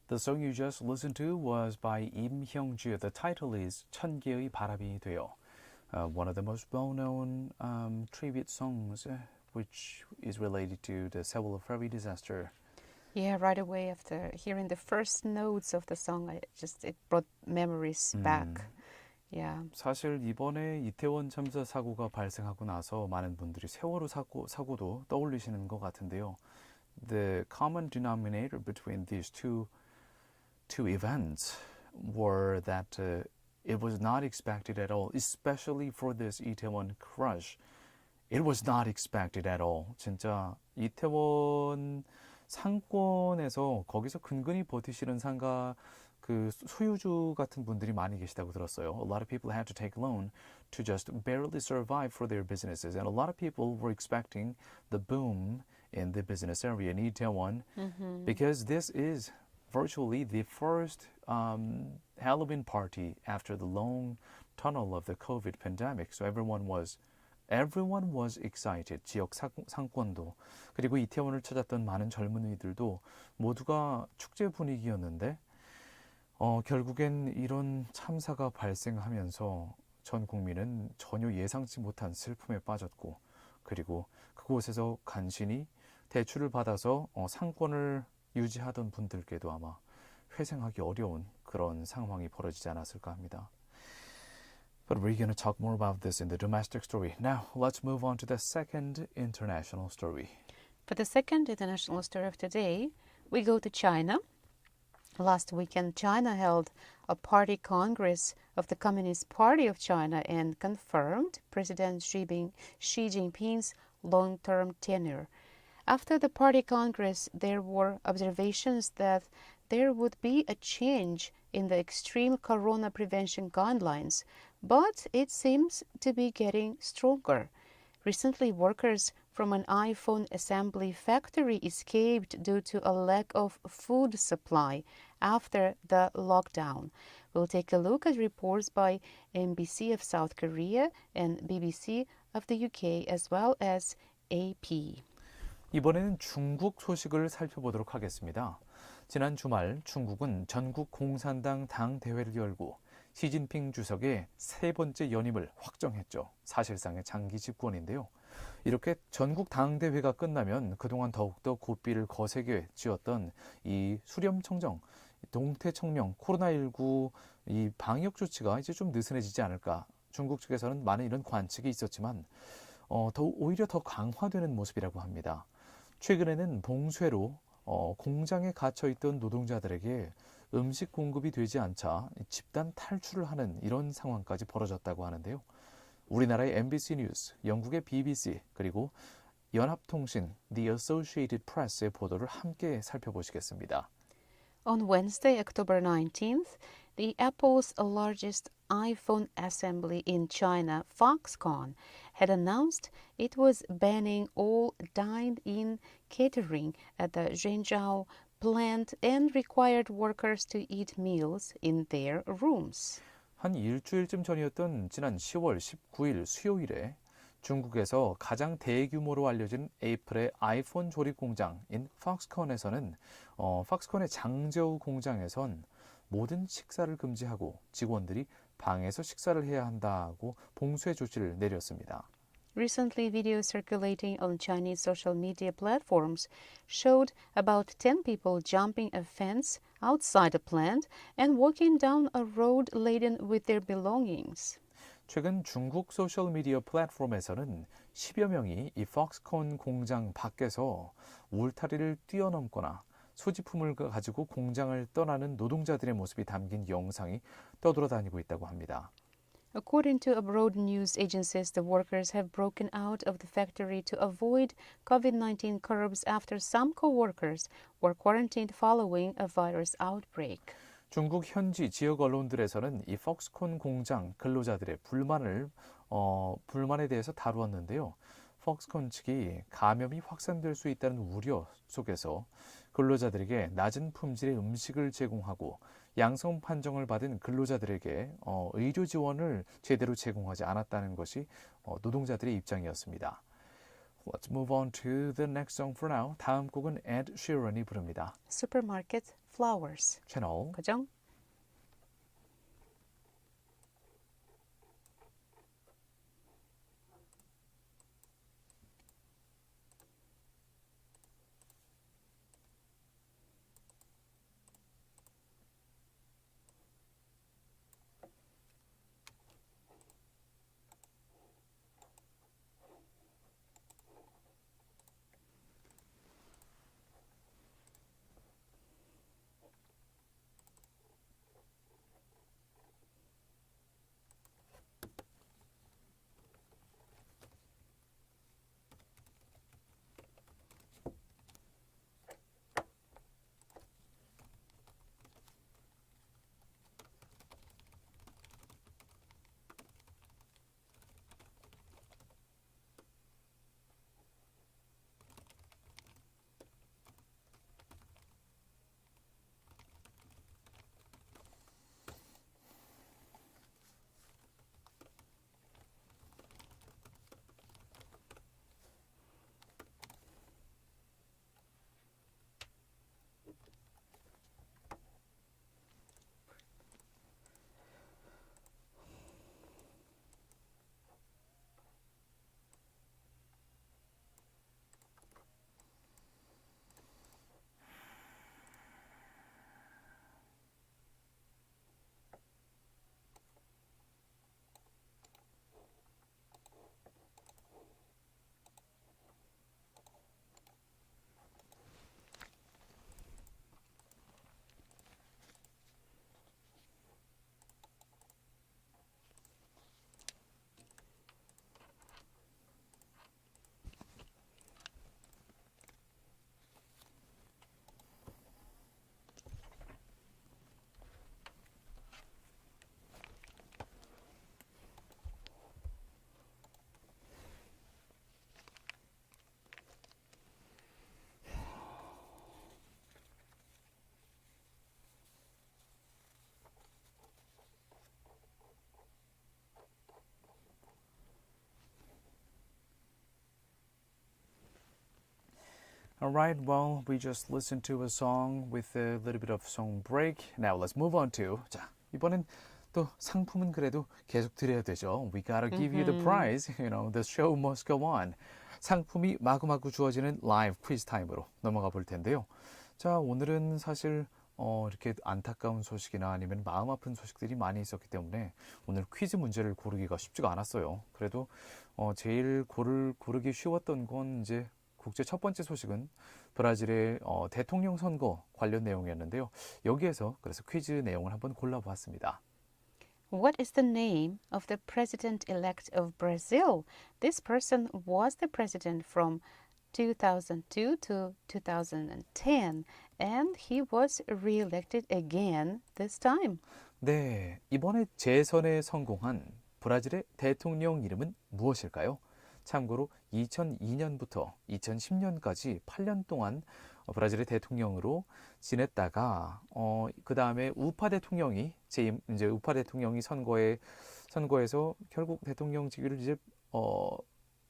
S6: The song you just listened to was by 임형주. The title is 천개의 바람이 되어. One of the most well-known tribute songs, which is related to the Seoul ferry disaster.
S11: Yeah, right away after hearing the first notes of the song, it brought memories back. Yeah.
S6: 사실 이번에 이태원 참사 사고가 발생하고 나서 많은 분들이 세월호 사고도 떠올리시는 것 같은데요. The common denominator between these two events were that it was not expected at all, especially for this Itaewon crush. It was not expected at all. 진짜 이태원 상권에서 거기서 근근히 버티시는 상가 그 소유주 같은 분들이 많이 계시다고 들었어요. A lot of people had to take loan to just barely survive for their businesses, and a lot of people were expecting the boom in the business area in Itaewon because this is virtually the first Halloween party after the long tunnel of the COVID pandemic. So everyone was excited. 지역 상권도 그리고 이태원을 찾았던 많은 젊은이들도 모두가 축제 분위기였는데 결국엔 이런 참사가 발생하면서 전 국민은 전혀 예상치 못한 슬픔에 빠졌고 그리고 그곳에서 간신히 대출을 받아서 상권을 유지하던 분들께도 아마 회생하기 어려운 그런 상황이 벌어지지 않았을까 합니다. But we're going to talk more about this in the domestic story. Now, let's move on to the second international story.
S11: For the second international story of today, we go to China. Last weekend, China held a party congress of the Communist Party of China and confirmed President Xi Jinping's long-term tenure. After the party congress, there were observations that there would be a change in the extreme corona prevention guidelines, but it seems to be getting stronger. Recently, workers from an iPhone assembly factory escaped due to a lack of food supply after the lockdown. We'll take a look at reports by MBC of South Korea and BBC of the UK as well as AP.
S6: 이번에는 중국 소식을 살펴보도록 하겠습니다. 지난 주말 중국은 전국 공산당 당 대회를 열고 시진핑 주석의 세 번째 연임을 확정했죠. 사실상의 장기 집권인데요. 이렇게 전국 당대회가 끝나면 그동안 더욱더 고삐를 거세게 쥐었던 이 수렴청정, 동태청명, 코로나19 이 방역 조치가 이제 좀 느슨해지지 않을까. 중국 측에서는 많은 이런 관측이 있었지만 오히려 더 강화되는 모습이라고 합니다. 최근에는 봉쇄로 공장에 갇혀있던 노동자들에게 음식 공급이 되지 않자 집단 탈출을 하는 이런 상황까지 벌어졌다고 하는데요. 우리나라의 MBC 뉴스, 영국의 BBC, 그리고 연합통신, The Associated Press의 보도를 함께 살펴보시겠습니다.
S11: On Wednesday, October 19th, the Apple's largest iPhone assembly in China, Foxconn, had announced it was banning all dine-in catering at the Zhengzhou plant and required workers to eat meals in their rooms.
S6: 한 일주일쯤 전이었던 지난 10월 19일 수요일에 중국에서 가장 대규모로 알려진 애플의 아이폰 조립 공장인 팍스콘에서는 팍스콘의 장저우 공장에선 모든 식사를 금지하고 직원들이 방에서 식사를 해야 한다고 봉쇄 조치를 내렸습니다.
S11: Recently, videos circulating on Chinese social media platforms showed about 10 people jumping a fence outside a plant and walking down a road laden with their belongings.
S6: 최근 중국 소셜미디어 플랫폼에서는 10여 명이 이 팍스콘 공장 밖에서 울타리를 뛰어넘거나 소지품을 가지고 공장을 떠나는 노동자들의 모습이 담긴 영상이 떠돌아다니고 있다고 합니다.
S11: According to abroad news agencies, the workers have broken out of the factory to avoid COVID-19 curbs after some co-workers were quarantined following a virus outbreak.
S6: 중국 현지 지역 언론들에서는 이 팍스콘 공장 근로자들의 불만에 대해서 다루었는데요. 팍스콘 측이 감염이 확산될 수 있다는 우려 속에서 근로자들에게 낮은 품질의 음식을 제공하고 양성 판정을 받은 근로자들에게 의료 지원을 제대로 제공하지 않았다는 것이 노동자들의 입장이었습니다. Let's move on to the next song for now. 다음 곡은 Ed Sheeran이 부릅니다.
S11: Supermarket Flowers.
S6: 채널
S11: 고정.
S6: Alright, well, we just listened to a song with a little bit of song break. Now let's move on to 자, 이번엔 또 상품은 그래도 계속 드려야 되죠. We gotta give you the prize. You know, the show must go on. 상품이 마구마구 주어지는 라이브 퀴즈 타임으로 넘어가 볼 텐데요. 자, 오늘은 사실 이렇게 안타까운 소식이나 아니면 마음 아픈 소식들이 많이 있었기 때문에 오늘 퀴즈 문제를 고르기가 쉽지가 않았어요. 그래도 제일 고르기 쉬웠던 건 이제 국제 첫 번째 소식은 브라질의 대통령 선거 관련 내용이었는데요. 여기에서 그래서 퀴즈 내용을 한번 골라보았습니다.
S11: What is the name of the president-elect of Brazil? This person was the president from 2002 to 2010, and he was re-elected again this time.
S6: 네, 이번에 재선에 성공한 브라질의 대통령 이름은 무엇일까요? 참고로 2002년부터 2010년까지 8년 동안 브라질의 대통령으로 지냈다가 그 다음에 우파 대통령이 이제 우파 대통령이 선거에서 결국 대통령직을 이제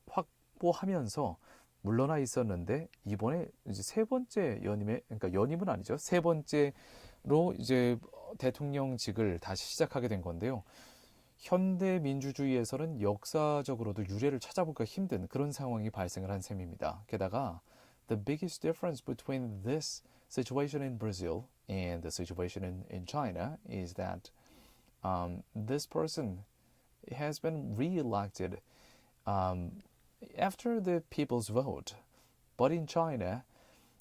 S6: 확보하면서 물러나 있었는데 이번에 이제 세 번째 그러니까 연임은 아니죠. 세 번째로 이제 대통령직을 다시 시작하게 된 건데요. 현대 민주주의에서는 역사적으로도 유례를 찾아보기가 힘든 그런 상황이 발생을 한 셈입니다. 게다가 the biggest difference between this situation in Brazil and the situation in China is that this person has been re-elected after the people's vote. But in China,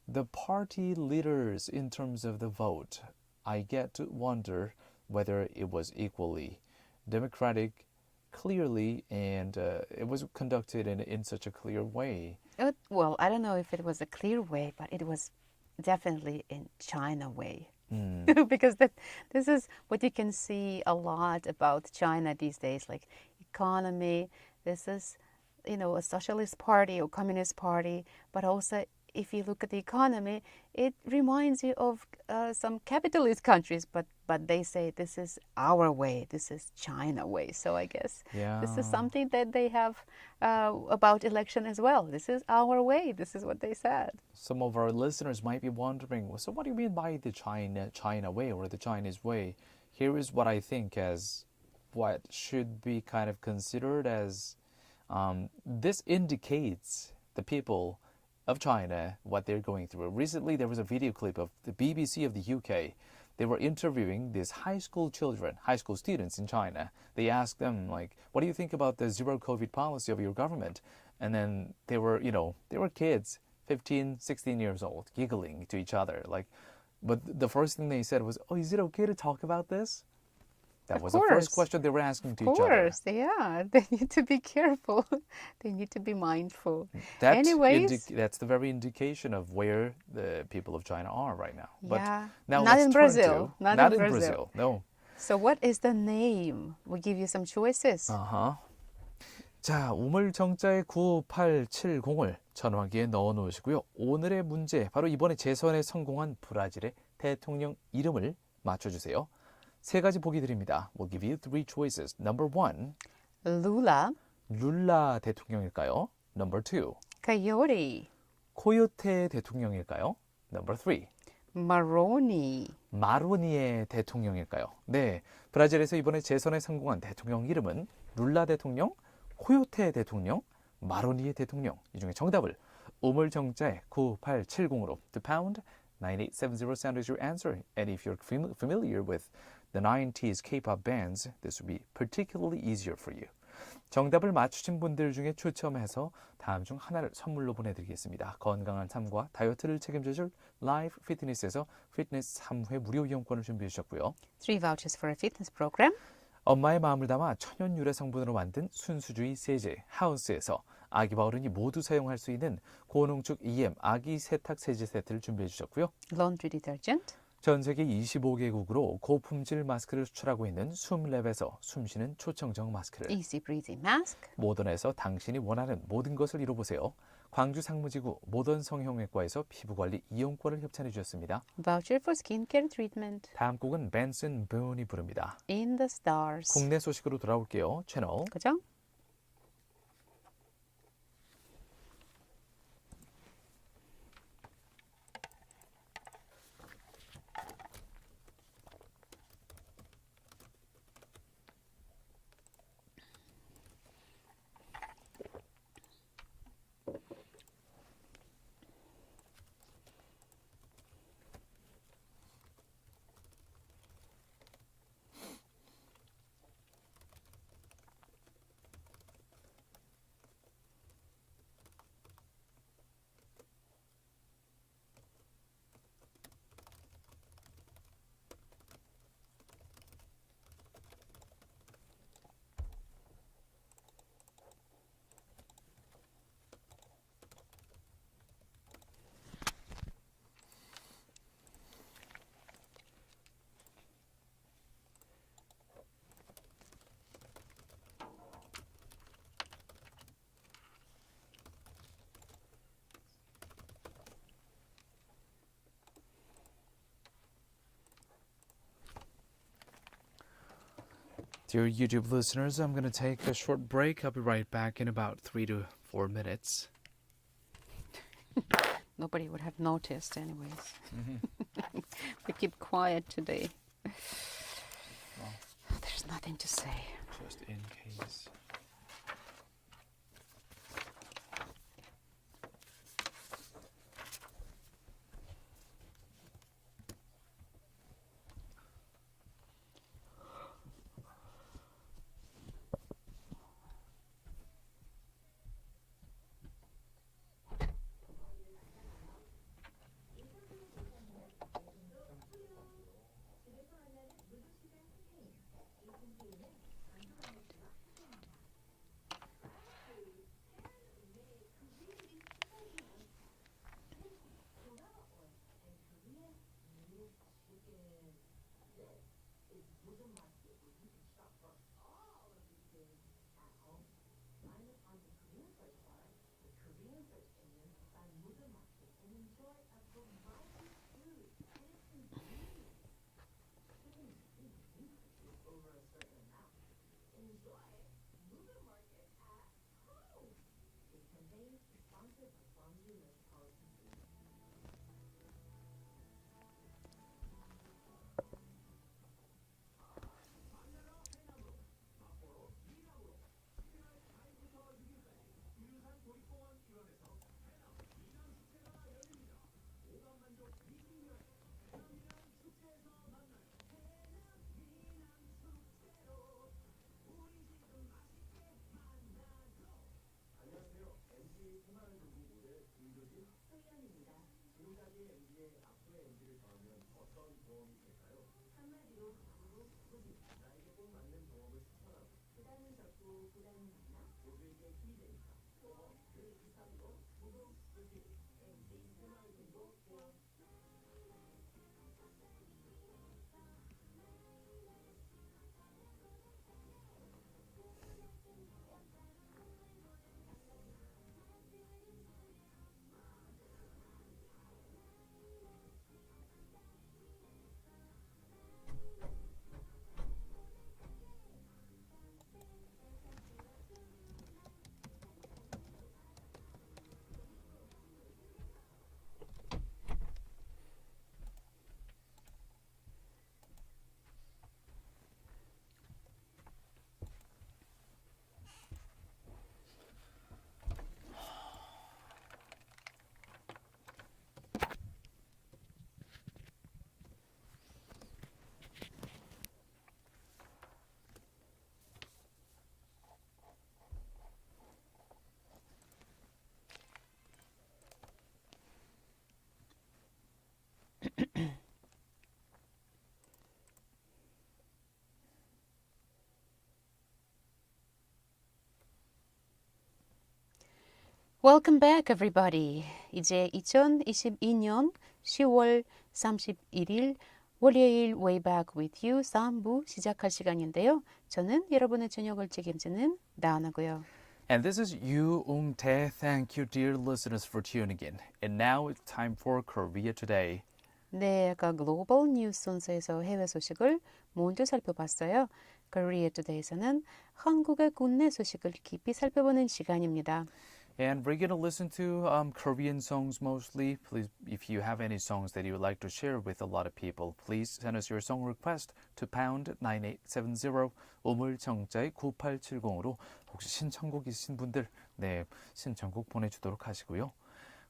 S6: the party leaders in terms of the vote, I get to wonder whether it was equally democratic, clearly, and it was conducted in such a clear way.
S11: Well, I don't know if it was a clear way, but it was definitely in China way. Because this is what you can see a lot about China these days, like economy. This is, a socialist party or communist party, but also if you look at the economy, it reminds you of some capitalist countries, but they say this is our way, this is China way. So I guess this is something that they have about election as well. This is our way. This is what they said.
S6: Some of our listeners might be wondering, so what do you mean by the China way or the Chinese way? Here is what I think as what should be kind of considered as this indicates the people of China, what they're going through. Recently, there was a video clip of the BBC of the UK. They were interviewing these high school students in China. They asked them, like, what do you think about the zero COVID policy of your government? And then they were kids, 15, 16 years old, giggling to each other. But the first thing they said was, oh, is it okay to talk about this? That was the first question they were asking to each other.
S11: Of course, yeah. They need to be careful. They need to be mindful.
S6: That's the very indication of where the people of China are right now. But now
S11: not in Brazil. Not in Brazil.
S6: No.
S11: So what is the name? We'll give you some choices.
S6: 자, 우물정자의 9870을 전화기에 넣어 놓으시고요. 오늘의 문제, 바로 이번에 재선에 성공한 브라질의 대통령 이름을 맞춰주세요. 세 가지 보기 드립니다. We'll give you three choices. Number 1. 룰라 대통령일까요? Number 2. 코요테 대통령일까요? Number 3. 마로니의 대통령일까요? 네, 브라질에서 이번에 재선에 성공한 대통령 이름은 룰라 대통령, 코요테 대통령, 마로니의 대통령. 이 중에 정답을 우물정자에 9870으로 to pound 9870 sound is your answer. And if you're familiar with the 90s K-pop bands, this would be particularly easier for you. 정답을 맞추신 분들 중에 추첨해서 다음 중 하나를 선물로 보내드리겠습니다. 건강한 삶과 다이어트를 책임져줄 라이브 피트니스에서 피트니스 3회 무료 이용권을 준비해 주셨고요.
S11: 3 vouchers for a fitness program.
S6: 엄마의 마음을 담아 천연 유래 성분으로 만든 순수주의 세제 하우스에서 아기와 어른이 모두 사용할 수 있는 고농축 EM 아기 세탁 세제 세트를 준비해 주셨고요.
S11: Laundry detergent.
S6: 전 세계 25개국으로 고품질 마스크를 수출하고 있는 숨랩에서 숨쉬는 초청정 마스크를
S11: Easy breathing mask.
S6: 모던에서 당신이 원하는 모든 것을 이뤄보세요. 광주 상무지구 모던 성형외과에서 피부관리 이용권을 협찬해 주셨습니다.
S11: Voucher for skincare treatment.
S6: 다음 곡은 벤슨 본이 부릅니다.
S11: In the stars.
S6: 국내 소식으로 돌아올게요. 채널
S11: 고정.
S6: Dear YouTube listeners, I'm going to take a short break. I'll be right back in about 3 to 4 minutes.
S11: Nobody would have noticed anyways. We keep quiet today.
S6: Well,
S11: there's nothing to say.
S6: Just in case.
S11: Welcome back, everybody. 이제 2022년 10월 31일 월요일 Way Back with You 3부 시작할 시간인데요. 저는 여러분의 저녁을 책임지는 나은하고요.
S6: And this is Yu Ung-tae. Thank you, dear listeners, for tuning in. And now it's time for Korea Today.
S11: 네, 아까 글로벌 뉴스 순서에서 해외 소식을 먼저 살펴봤어요. Korea Today에서는 한국의 국내 소식을 깊이 살펴보는 시간입니다.
S6: And we're going to listen to Korean songs mostly. Please, if you have any songs that you would like to share with a lot of people, please send us your song request to pound 9870 우물정자의 9870으로 혹시 신청곡 있으신 분들 네, 신청곡 보내주도록 하시고요.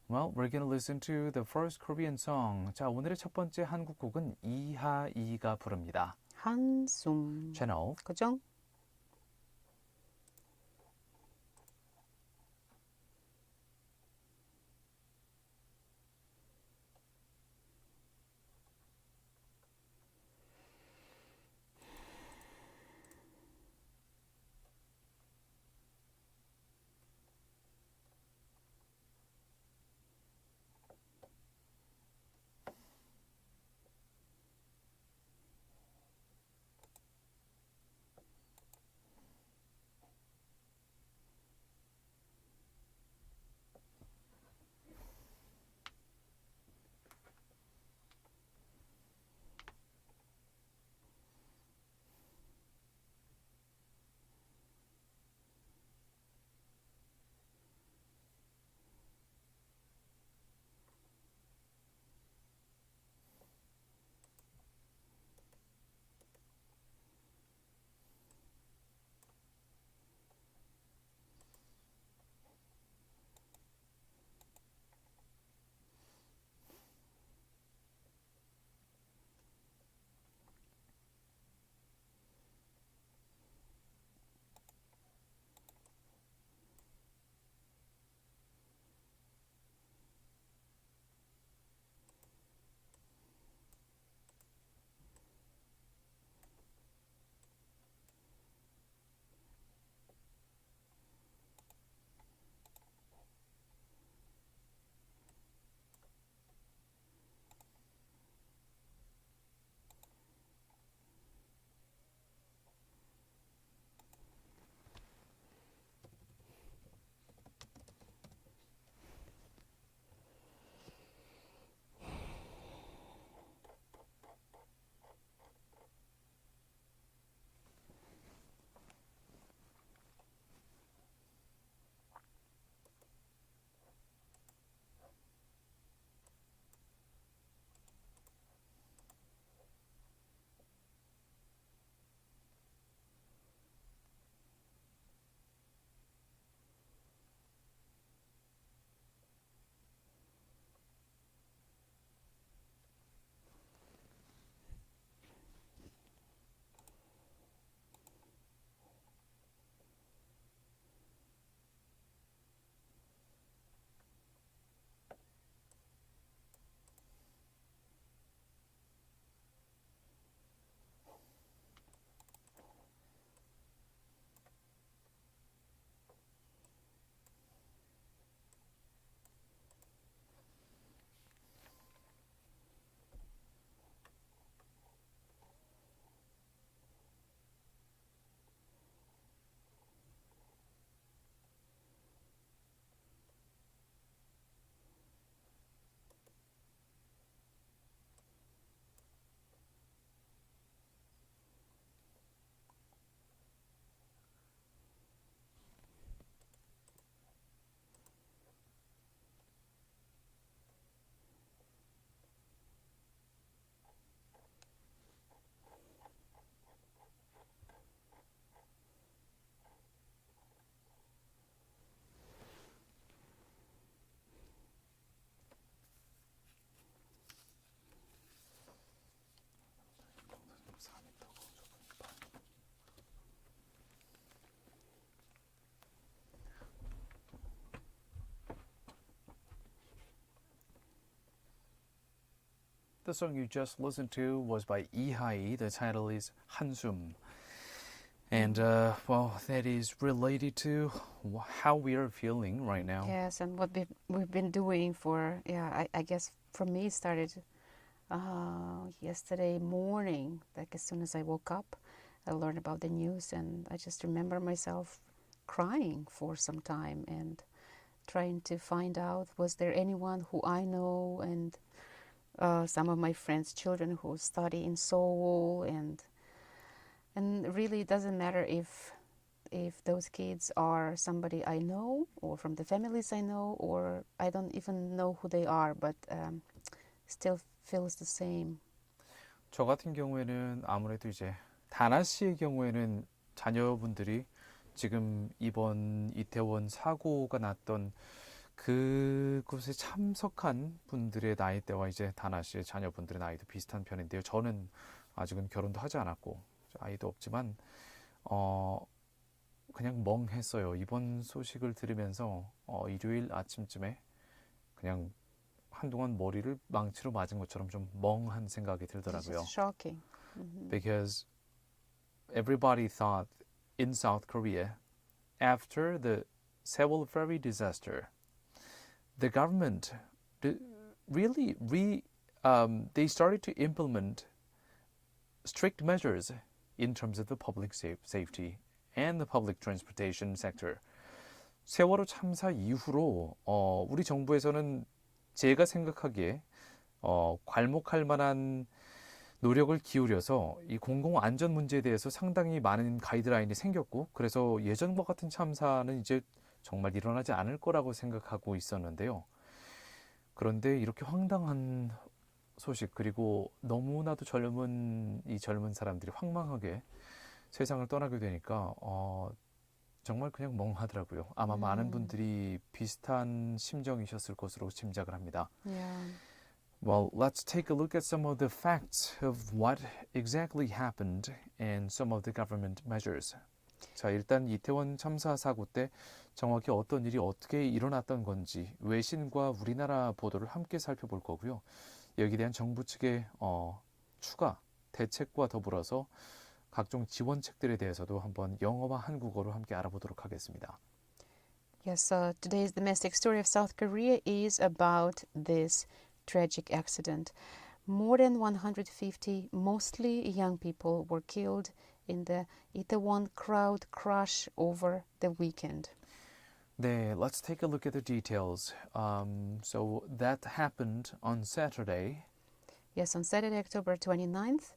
S6: Well, we're going to listen to the first Korean song. 자, 오늘의 첫 번째 한국 곡은 이하이가 부릅니다.
S11: 한숨.
S6: 채널
S11: 고정.
S6: The song you just listened to was by 이하이. The title is 한숨. And, well, that is related to how we are feeling right now.
S11: Yes, and what we've been doing for, I guess for me it started yesterday morning. Like as soon as I woke up, I learned about the news and I just remember myself crying for some time and trying to find out was there anyone who I know and some of my friends' children who study in Seoul and really it doesn't matter if those kids are somebody I know or from the families I know or I don't even know who they are, but still feels the same.
S6: 저 같은 경우에는 아무래도 이제 다나 씨의 경우에는 자녀분들이 지금 이번 이태원 사고가 났던 그곳에 참석한 분들의 나이대와 이제 다나 씨의 자녀분들의 나이도 비슷한 편인데요. 저는 아직은 결혼도 하지 않았고 아이도 없지만 그냥 멍했어요. 이번 소식을 들으면서 일요일 아침쯤에 그냥 한동안 머리를 망치로 맞은 것처럼 좀 멍한 생각이 들더라고요.
S11: It's shocking.
S6: Because everybody thought in South Korea after the Sewol ferry disaster, the government really they started to implement strict measures in terms of the public safety and the public transportation sector. 세월호 참사 이후로 우리 정부에서는 제가 생각하기에 괄목할 만한 노력을 기울여서 이 공공 안전 문제에 대해서 상당히 많은 가이드라인이 생겼고 그래서 예전과 같은 참사는 이제 정말 일어나지 않을 거라고 생각하고 있었는데요. 그런데 이렇게 황당한 소식 그리고 너무나도 젊은 사람들이 황망하게 세상을 떠나게 되니까 정말 그냥 멍하더라고요. 아마 많은 분들이 비슷한 심정이셨을 것으로 짐작을 합니다.
S11: Yeah.
S6: Well, let's take a look at some of the facts of what exactly happened and some of the government measures. 자, 일단 이태원 참사 사고 때 정확히 어떤 일이 어떻게 일어났던 건지 외신과 우리나라 보도를 함께 살펴볼 거고요. 여기에 대한 정부 측의 추가 대책과 더불어서 각종 지원책들에 대해서도 한번 영어와 한국어로 함께 알아보도록 하겠습니다.
S11: Yes, today's domestic story of South Korea is about this tragic accident. More than 150, mostly young people, were killed in the Itaewon crowd crush over the weekend.
S6: 네, let's take a look at the details. So that happened on Saturday.
S11: Yes, on Saturday, October 29th,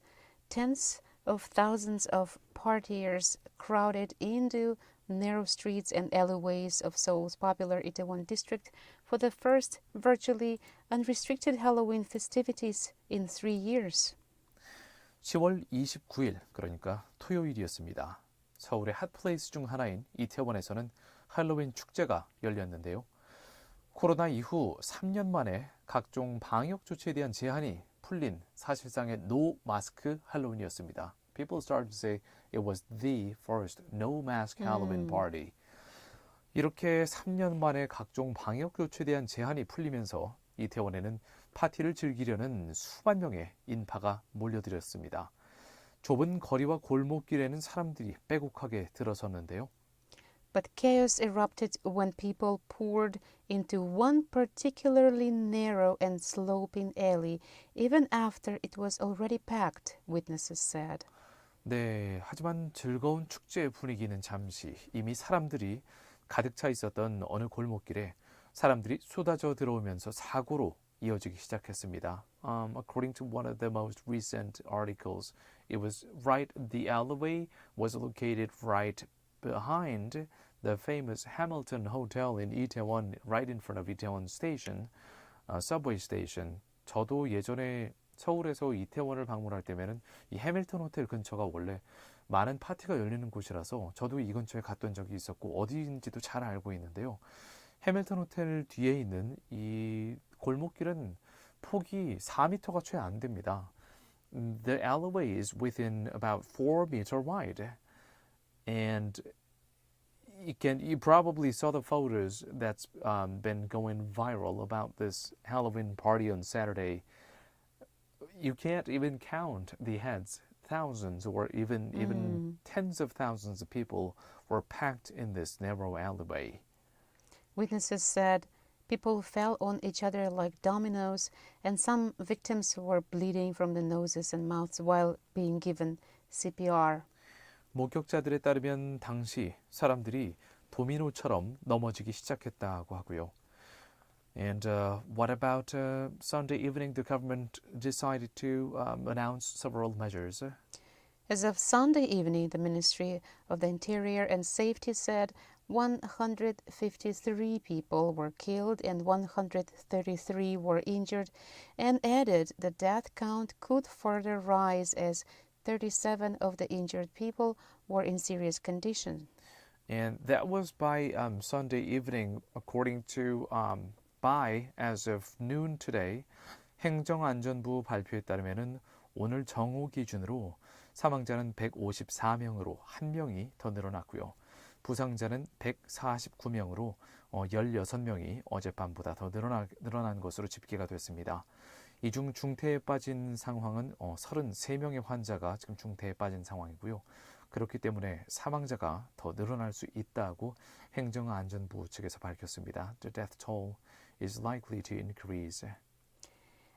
S11: tens of thousands of partiers crowded into narrow streets and alleyways of Seoul's popular Itaewon district for the first virtually unrestricted Halloween festivities in 3 years.
S6: 10월 29일, 그러니까 토요일이었습니다. 서울의 핫플레이스 중 하나인 이태원에서는 할로윈 축제가 열렸는데요. 코로나 이후 3년 만에 각종 방역 조치에 대한 제한이 풀린 사실상의 노 마스크 할로윈이었습니다. People started to say it was the first no mask Halloween party. 이렇게 3년 만에 각종 방역 조치에 대한 제한이 풀리면서 이태원에는 파티를 즐기려는 수만 명의 인파가 몰려들었습니다. 좁은 거리와 골목길에는 사람들이 빼곡하게 들어섰는데요.
S11: But chaos erupted when people poured into one particularly narrow and sloping alley, even after it was already packed, witnesses said.
S6: 네, 하지만 즐거운 축제의 분위기는 잠시 이미 사람들이 가득 차 있었던 어느 골목길에 사람들이 쏟아져 들어오면서 사고로 이어지기 시작했습니다. According to one of the most recent articles, it was the alleyway was located right behind the famous Hamilton Hotel in Itaewon, right in front of Itaewon Station, subway station. 저도 예전에 서울에서 이태원을 방문할 때면은 이 해밀턴 호텔 근처가 원래 많은 파티가 열리는 곳이라서 저도 이 근처에 갔던 적이 있었고 어디인지도 잘 알고 있는데요. 해밀턴 호텔 뒤에 있는 이 골목길은 폭이 4m가 채 안 됩니다. The alleyway is within about 4 meter wide. And you probably saw the photos that's been going viral about this Halloween party on Saturday. you can't even count the heads. Thousands or even tens of thousands of people were packed in this narrow alleyway.
S11: Witnesses said people fell on each other like dominoes, and some victims were bleeding from the noses and mouths while being given CPR.
S6: 목격자들에 따르면 당시 사람들이 도미노처럼 넘어지기 시작했다고 하고요. And what about Sunday evening? The government decided to announce several measures.
S11: As of Sunday evening, the Ministry of the Interior and Safety said 153 people were killed and 133 were injured, and added the death count could further rise as 37 of the injured people were in serious condition.
S6: And that was by Sunday evening, according to by as of noon today. 행정안전부 발표에 따르면은 오늘 정오 기준으로 사망자는 154명으로 1명이 더 늘어났고요. 부상자는 149명으로 16명이 어젯밤보다 더 늘어난 것으로 집계가 됐습니다. 이 중 중태에 빠진 상황은 33명의 환자가 지금 중태에 빠진 상황이고요. 그렇기 때문에 사망자가 더 늘어날 수 있다고 행정안전부 측에서 밝혔습니다. The death toll is likely to increase.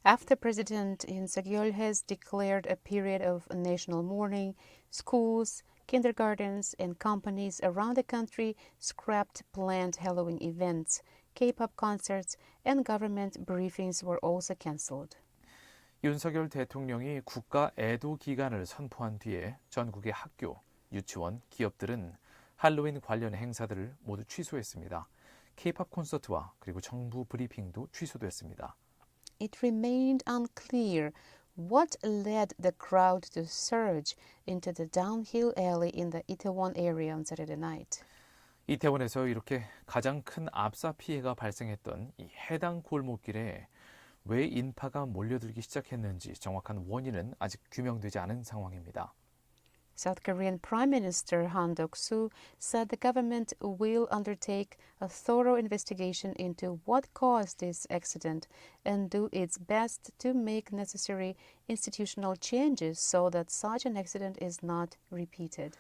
S11: After President Yoon Suk-yeol has declared a period of national mourning, schools, kindergartens, and companies around the country scrapped planned Halloween events. K-pop concerts and government briefings were also cancelled.
S6: 윤석열 대통령이 국가 애도 기간을 선포한 뒤에 전국의 학교, 유치원, 기업들은 할로윈 관련 행사들을 모두 취소했습니다. K-pop 콘서트와 그리고 정부 브리핑도 취소됐습니다.
S11: It remained unclear what led the crowd to surge into the downhill alley in the Itaewon area on Saturday night.
S6: 이태원에서 이렇게 가장 큰 압사 피해가 발생했던 이 해당 골목길에 왜 인파가 몰려들기 시작했는지 정확한 원인은 아직 규명되지 않은 상황입니다.
S11: South Korean Prime Minister Han Duck-soo said the government will undertake a thorough investigation into what caused this accident and do its best to make necessary institutional changes so that such an accident is not repeated.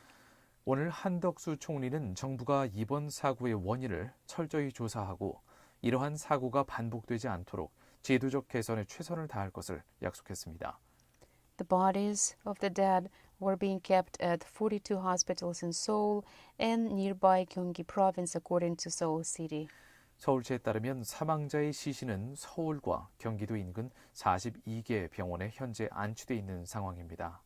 S6: 오늘 한덕수 총리는 정부가 이번 사고의 원인을 철저히 조사하고 이러한 사고가 반복되지 않도록 제도적 개선에 최선을 다할 것을 약속했습니다.
S11: The bodies of the dead were being kept at 42 hospitals in Seoul and nearby Gyeonggi province according to Seoul City.
S6: 서울시에 따르면 사망자의 시신은 서울과 경기도 인근 42개 병원에 현재 안치돼 있는 상황입니다.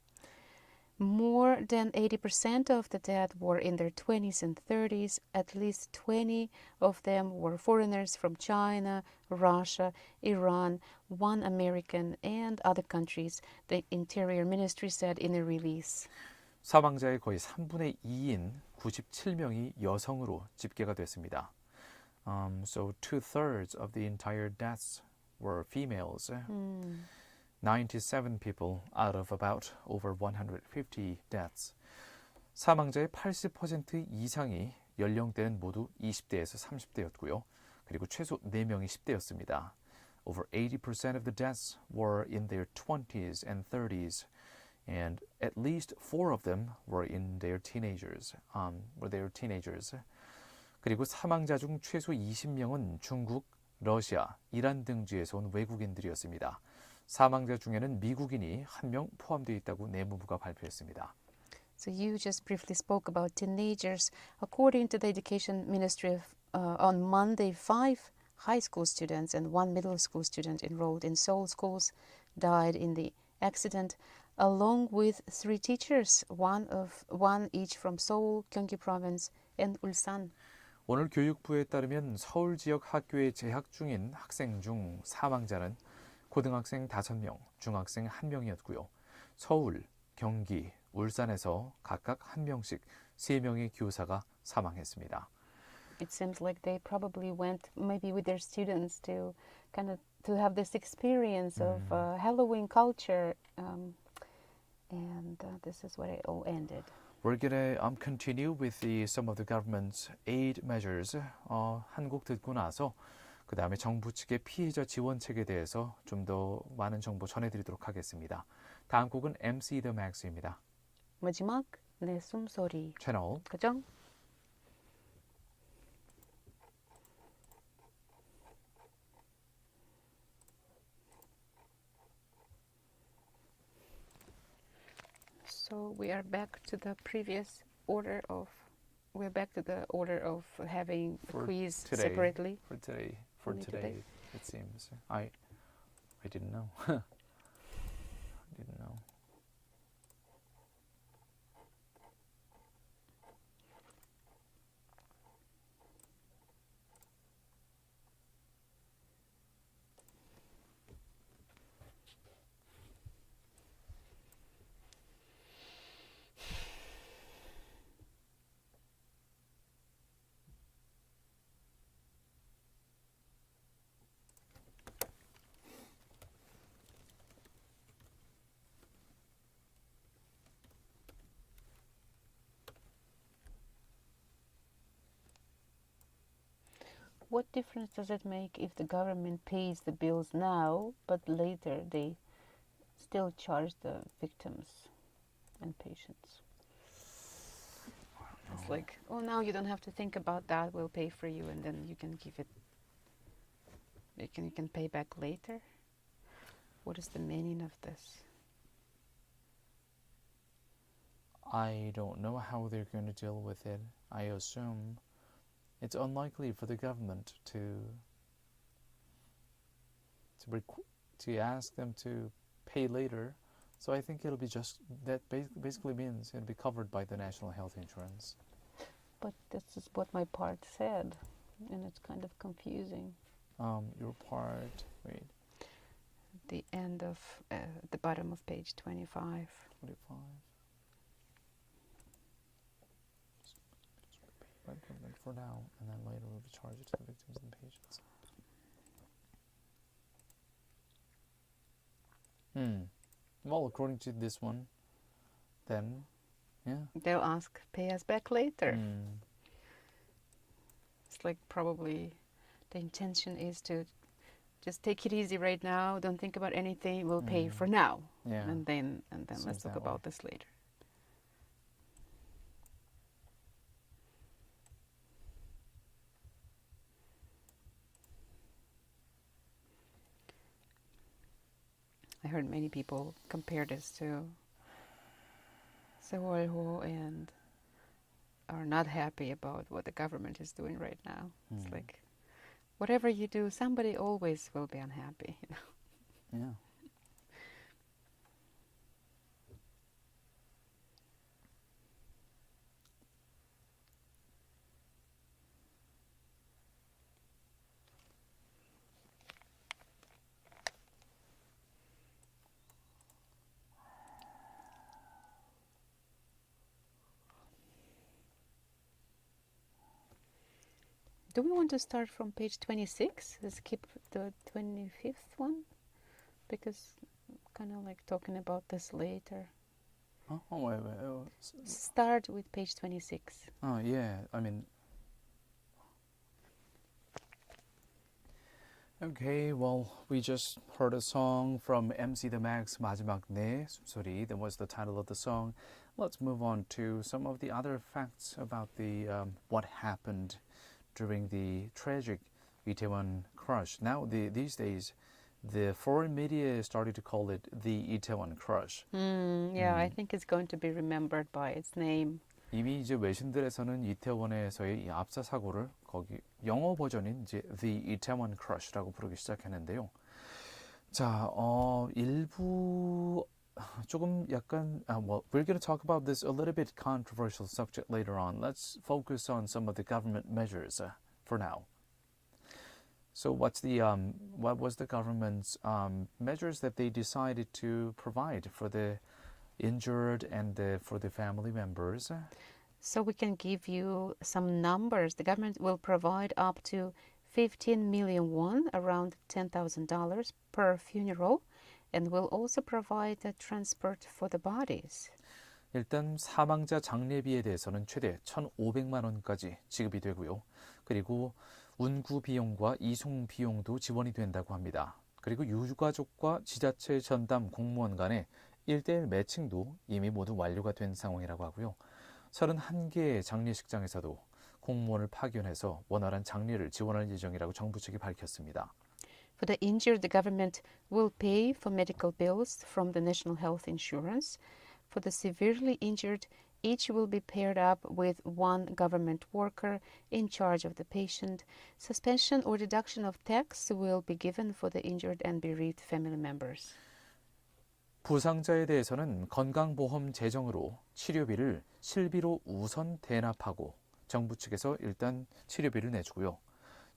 S11: More than 80% of the dead were in their 20s and 30s. At least 20 of them were foreigners from China, Russia, Iran, one American, and other countries, the Interior Ministry said in a release.
S6: 사망자의 거의 3분의 2인 97명이 여성으로 집계가 됐습니다. So 2/3 of the entire deaths were females. 97 people out of about over 150 deaths. 사망자의 80% 이상이 연령대는 모두 20대에서 30대였고요. 그리고 최소 4명이 10대였습니다. Over 80% of the deaths were in their 20s and 30s, and at least 4 of them were in their teenagers. 그리고 사망자 중 최소 20명은 중국, 러시아, 이란 등지에서 온 외국인들이었습니다. 사망자 중에는 미국인이 1명 포함되어 있다고 내무부가 발표했습니다.
S11: So you just briefly spoke about teenagers. According to the Education Ministry, on Monday, 5 high school students and 1 middle school student enrolled in Seoul schools died in the accident, along with 3 teachers, one each from Seoul, Gyeonggi Province, and Ulsan.
S6: 오늘 교육부에 따르면 서울 지역 학교에 재학 중인 학생 중 사망자는 고등학생 5명, 중학생 1명이었고요. 서울, 경기, 울산에서 각각 1명씩 3명의 교사가 사망했습니다.
S11: It seems like they probably went maybe with their students to kind of to have this experience of Halloween culture, and this is what it all ended.
S6: We're gonna continue with some of the government's aid measures. 한곡 듣고 나서 그 다음에 정부 측의 피해자 지원책에 대해서 좀 더 많은 정보 전해드리도록 하겠습니다. 다음 곡은 MC The Max입니다.
S11: 마지막 내 숨소리.
S6: 채널
S11: 그죠? So we are back to the previous order of. We're back to the order of having the quiz
S6: today,
S11: separately.
S6: For today,
S11: Only today.
S6: it seems. I didn't know. I didn't know.
S11: What difference does it make if the government pays the bills now, but later they still charge the victims and patients? It's like, oh, now you don't have to think about that. We'll pay for you, and then you can give it. You can pay back later. What is the meaning of this?
S6: I don't know how they're going to deal with it. I assume it's unlikely for the government to ask them to pay later. So I think it'll be just that. Basically means it'll be covered by the national health insurance.
S11: But this is what my part said, and it's kind of confusing.
S6: Your part. Wait.
S11: The end of the bottom of page 25.
S6: 25. For now, and then later we'll be charged to the victims and patients. Well, according to this one, then, yeah.
S11: They'll ask, pay us back later. It's like probably the intention is to just take it easy right now. Don't think about anything. We'll pay for now,
S6: Yeah.
S11: and then let's talk
S6: that
S11: about
S6: way.
S11: this later. I heard many people compare this to Sewolho and are not happy about what the government is doing right now. It's like, whatever you do, somebody always will be unhappy. You know?
S6: Yeah.
S11: Do we want to start from page 26? Skip the 25th one? Because kind of like talking about this later.
S6: Oh, wait.
S11: Start with page 26.
S6: Oh, yeah. I mean, okay, well, we just heard a song from MC The Max, 마지막 내 숨소리. That was the title of the song. Let's move on to some of the other facts about the what happened during the tragic Itaewon crush. Now, these days, the foreign media started to call it the Itaewon crush.
S11: Yeah, I think it's going to be remembered by its name.
S6: 이미 이제 외신들에서는 이태원에서의 이 압사 사고를 거기 영어 버전인 이제 The Itaewon Crush라고 부르기 시작했는데요. 자, 일부 조금 약간 well, we're going to talk about this a little bit controversial subject later on. Let's focus on some of the government measures for now. So what was the government's measures that they decided to provide for the injured and for the family members?
S11: So we can give you some numbers. The government will provide up to 15 million won, around $10,000 per funeral, and will also provide the transport for the bodies.
S6: 일단 사망자 장례비에 대해서는 최대 1,500만 원까지 지급이 되고요. 그리고 운구 비용과 이송 비용도 지원이 된다고 합니다. 그리고 유가족과 지자체 전담 공무원 간의 1대1 매칭도 이미 모두 완료가 된 상황이라고 하고요. 31개의 장례식장에서도 공무원을 파견해서 원활한 장례를 지원할 예정이라고 정부 측이 밝혔습니다.
S11: For the injured, the government will pay for medical bills from the National Health Insurance. For the severely injured, each will be paired up with one government worker in charge of the patient. Suspension or deduction of tax will be given for the injured and bereaved family members.
S6: 부상자에 대해서는 건강보험 재정으로 치료비를 실비로 우선 대납하고 정부 측에서 일단 치료비를 내주고요.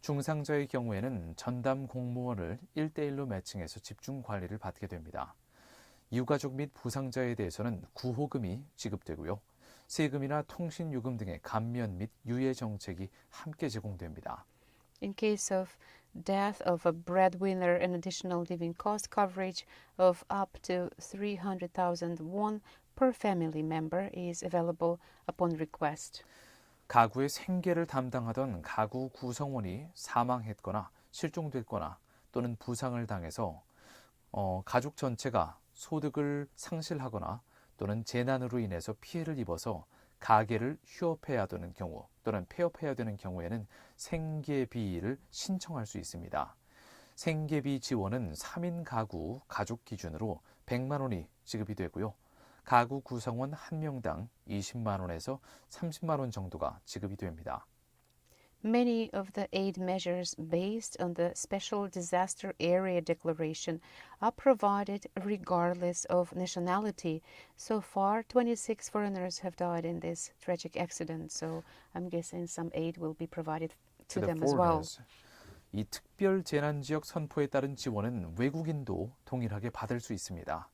S6: 중상자의 경우에는 전담 공무원을 1대1로 매칭해서 집중 관리를 받게 됩니다. 유가족 및 부상자에 대해서는 구호금이 지급되고요. 세금이나 통신요금 등의 감면 및 유예 정책이 함께 제공됩니다.
S11: In case of death of a breadwinner, an additional living cost coverage of up to 300,000 won per family member is available upon request.
S6: 가구의 생계를 담당하던 가구 구성원이 사망했거나 실종됐거나 또는 부상을 당해서 가족 전체가 소득을 상실하거나 또는 재난으로 인해서 피해를 입어서 가게를 휴업해야 되는 경우 또는 폐업해야 되는 경우에는 생계비를 신청할 수 있습니다. 생계비 지원은 3인 가구 가족 기준으로 100만 원이 지급이 되고요. 가구 구성원 1명당 20만 원에서 30만 원 정도가 지급이 됩니다.
S11: Many of the aid measures based on the Special Disaster Area Declaration are provided regardless of nationality. So far, 26 foreigners have died in this tragic accident, so I'm guessing some aid will be provided to them as well.
S6: 이 특별 재난지역 선포에 따른 지원은 외국인도 동일하게 받을 수 있습니다.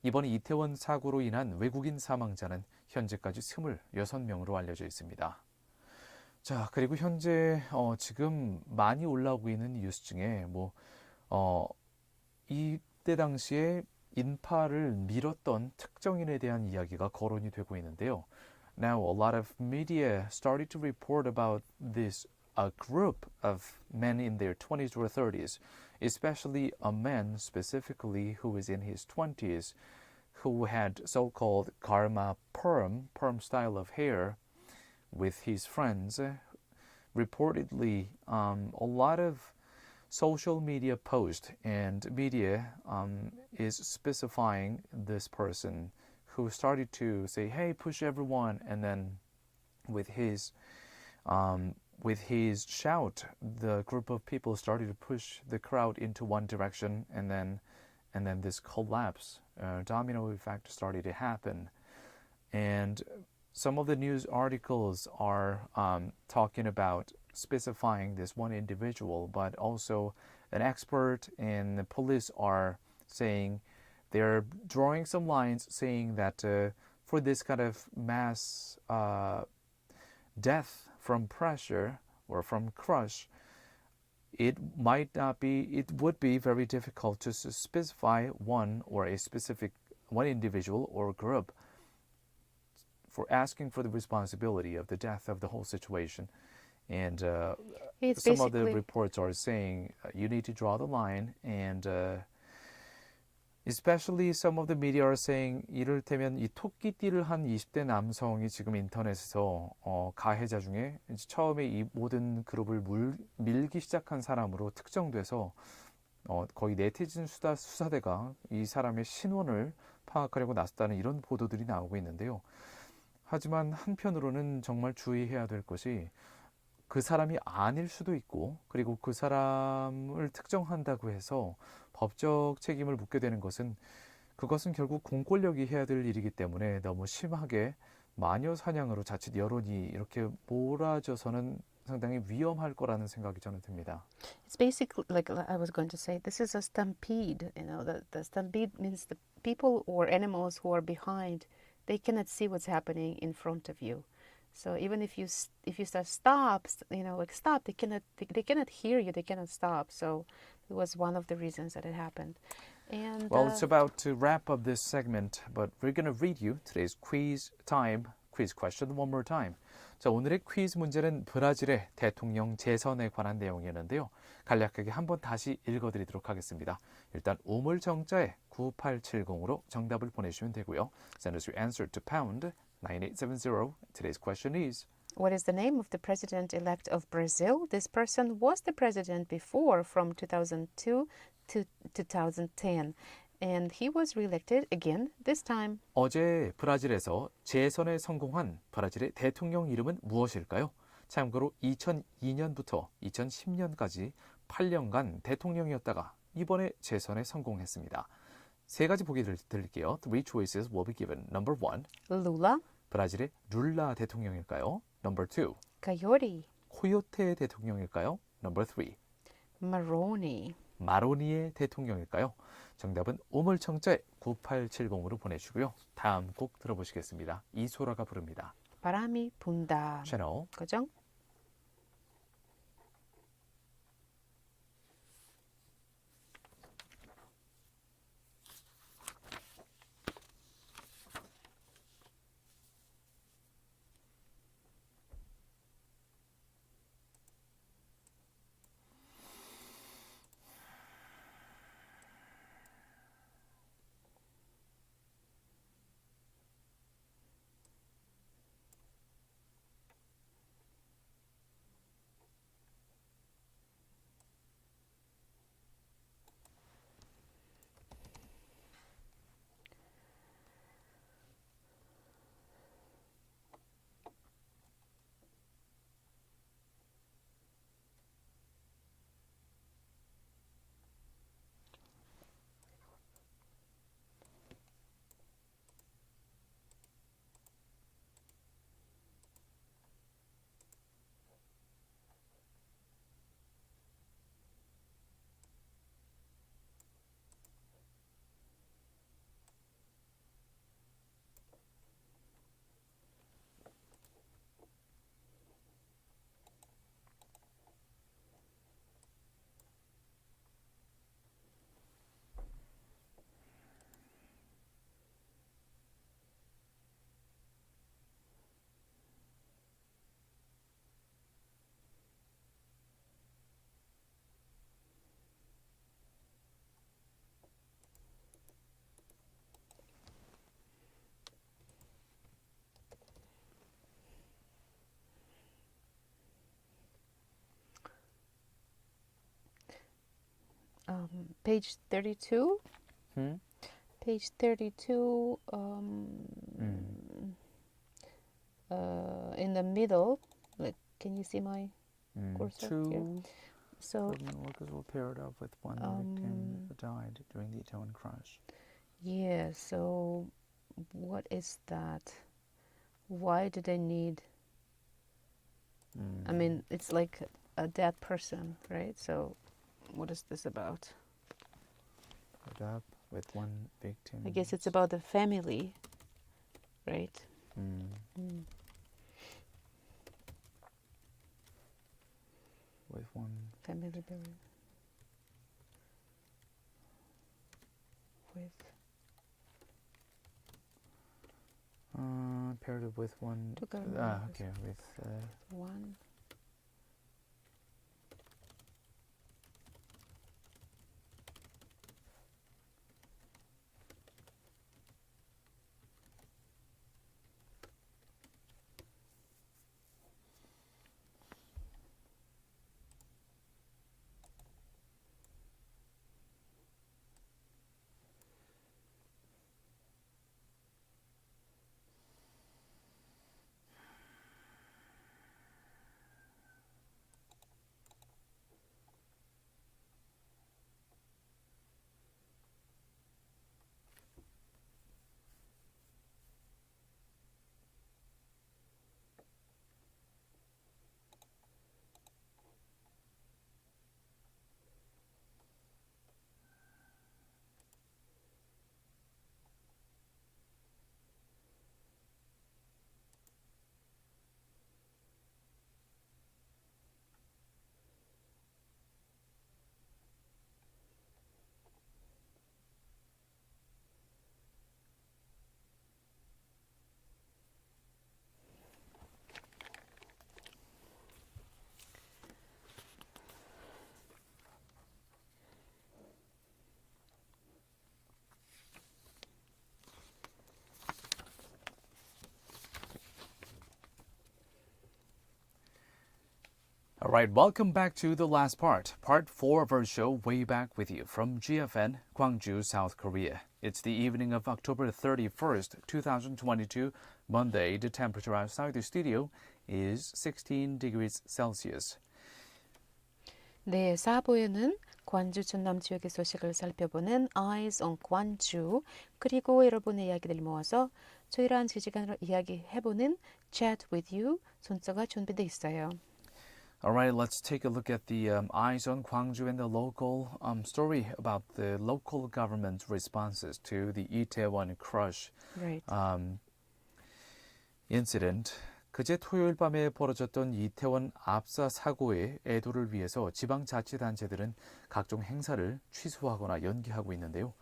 S6: 이번 이태원 사고로 인한 외국인 사망자는 현재까지 26명으로 알려져 있습니다. 자, 그리고 현재 지금 많이 올라오고 있는 뉴스 중에 이때 당시에 인파를 밀었던 특정인에 대한 이야기가 거론이 되고 있는데요. Now, a lot of media started to report about this group of men in their 20s or 30s, especially a man specifically who was in his 20s, who had so-called karma perm style of hair, with his friends. Reportedly, a lot of social media posts and media is specifying this person who started to say, hey, push everyone, and then with his shout, the group of people started to push the crowd into one direction, and then this collapse, domino effect started to happen. And some of the news articles are talking about specifying this one individual, but also an expert and the police are saying they're drawing some lines saying that for this kind of mass death from pressure or from crush, it would be very difficult to specify one individual or group for asking for the responsibility of the death of the whole situation. And some of the reports are saying you need to draw the line, and especially some of the media are saying 이를테면 이 토끼띠를 한 20대 남성이 지금 인터넷에서 가해자 중에 처음에 이 모든 그룹을 밀기 시작한 사람으로 특정돼서 거의 네티즌 수사대가 이 사람의 신원을 파악하려고 나섰다는 이런 보도들이 나오고 있는데요. 하지만 한편으로는 정말 주의해야 될 것이 그 사람이 아닐 수도 있고, 그리고 그 사람을 특정한다고 해서 법적 책임을 묻게 되는 것은 그것은 결국 공권력이 해야 될 일이기 때문에 너무 심하게 마녀 사냥으로 자칫 여론이 이렇게 몰아져서는 상당히 위험할 거라는 생각이 저는 듭니다.
S11: It's basically like I was going to say, this is a stampede. The stampede means the people or animals who are behind, they cannot see what's happening in front of you. So even if you start stop, they cannot hear you, they cannot stop. So it was one of the reasons that it happened. And
S6: well, it's about to wrap up this segment, but we're going to read you today's quiz question one more time. 자, 오늘의 퀴즈 문제는 브라질의 대통령 재선에 관한 내용이었는데요. 간략하게 한번 다시 읽어드리도록 하겠습니다. 일단 우물정자에 9870으로 정답을 보내주시면 되고요. Send us your answer to pound 9870. Today's question is
S11: What is the name of the president-elect of Brazil? This person was the president before from 2002 to 2010. And he was re-elected again this time.
S6: 어제 브라질에서 재선에 성공한 브라질의 대통령 이름은 무엇일까요? 참고로 2002년부터 2010년까지 8년간 대통령이었다가 이번에 재선에 성공했습니다. 세 가지 보기 드릴게요. Three choices will be given. Number 1.
S11: Lula.
S6: 브라질의 룰라 대통령일까요? Number 2.
S11: Coyote.
S6: 코요테 대통령일까요? Number 3.
S11: Maroni.
S6: 마로니의 대통령일까요? 정답은 우물청자에 9870으로 보내주시고요. 다음 곡 들어보시겠습니다. 이소라가 부릅니다.
S11: 바람이 분다.
S6: 채널
S11: 고정. Page 32. Page 32. In the middle, like, can you see my cursor here?
S6: Two
S11: So,
S6: government workers were paired up with one victim who died during the Itaewon crash.
S11: yeah, so what is that? Why do they need? I mean, it's like a dead person, right? So, what is this about?
S6: Paired up with one victim.
S11: I guess it's about the family, right?
S6: With one
S11: Family building. With
S6: paired up with one.
S11: Two government
S6: Okay, with
S11: one.
S6: All right, welcome back to the last part 4 of our show, Way Back with You from GFN, Gwangju, South Korea. It's the evening of October 31st, 2022, Monday. The temperature outside the studio is 16 degrees Celsius.
S11: 네, 4부에는 관주 전남 지역의 소식을 살펴보는 Eyes on Gwangju, 그리고 여러분의 이야기들 모아서 저희랑 시간으로 이야기해보는 Chat with You 순서가 준비되어 있어요.
S6: All right, let's take a look at the Eyes on Gwangju and the local story about the local government responses to the Itaewon crush
S11: Right.
S6: incident. 그제 토요일 밤에 벌어졌던 이태원 압사 사고의 애도를 위해서 지방자치단체들은 각종 행사를 취소하거나 연기하고 있는데요.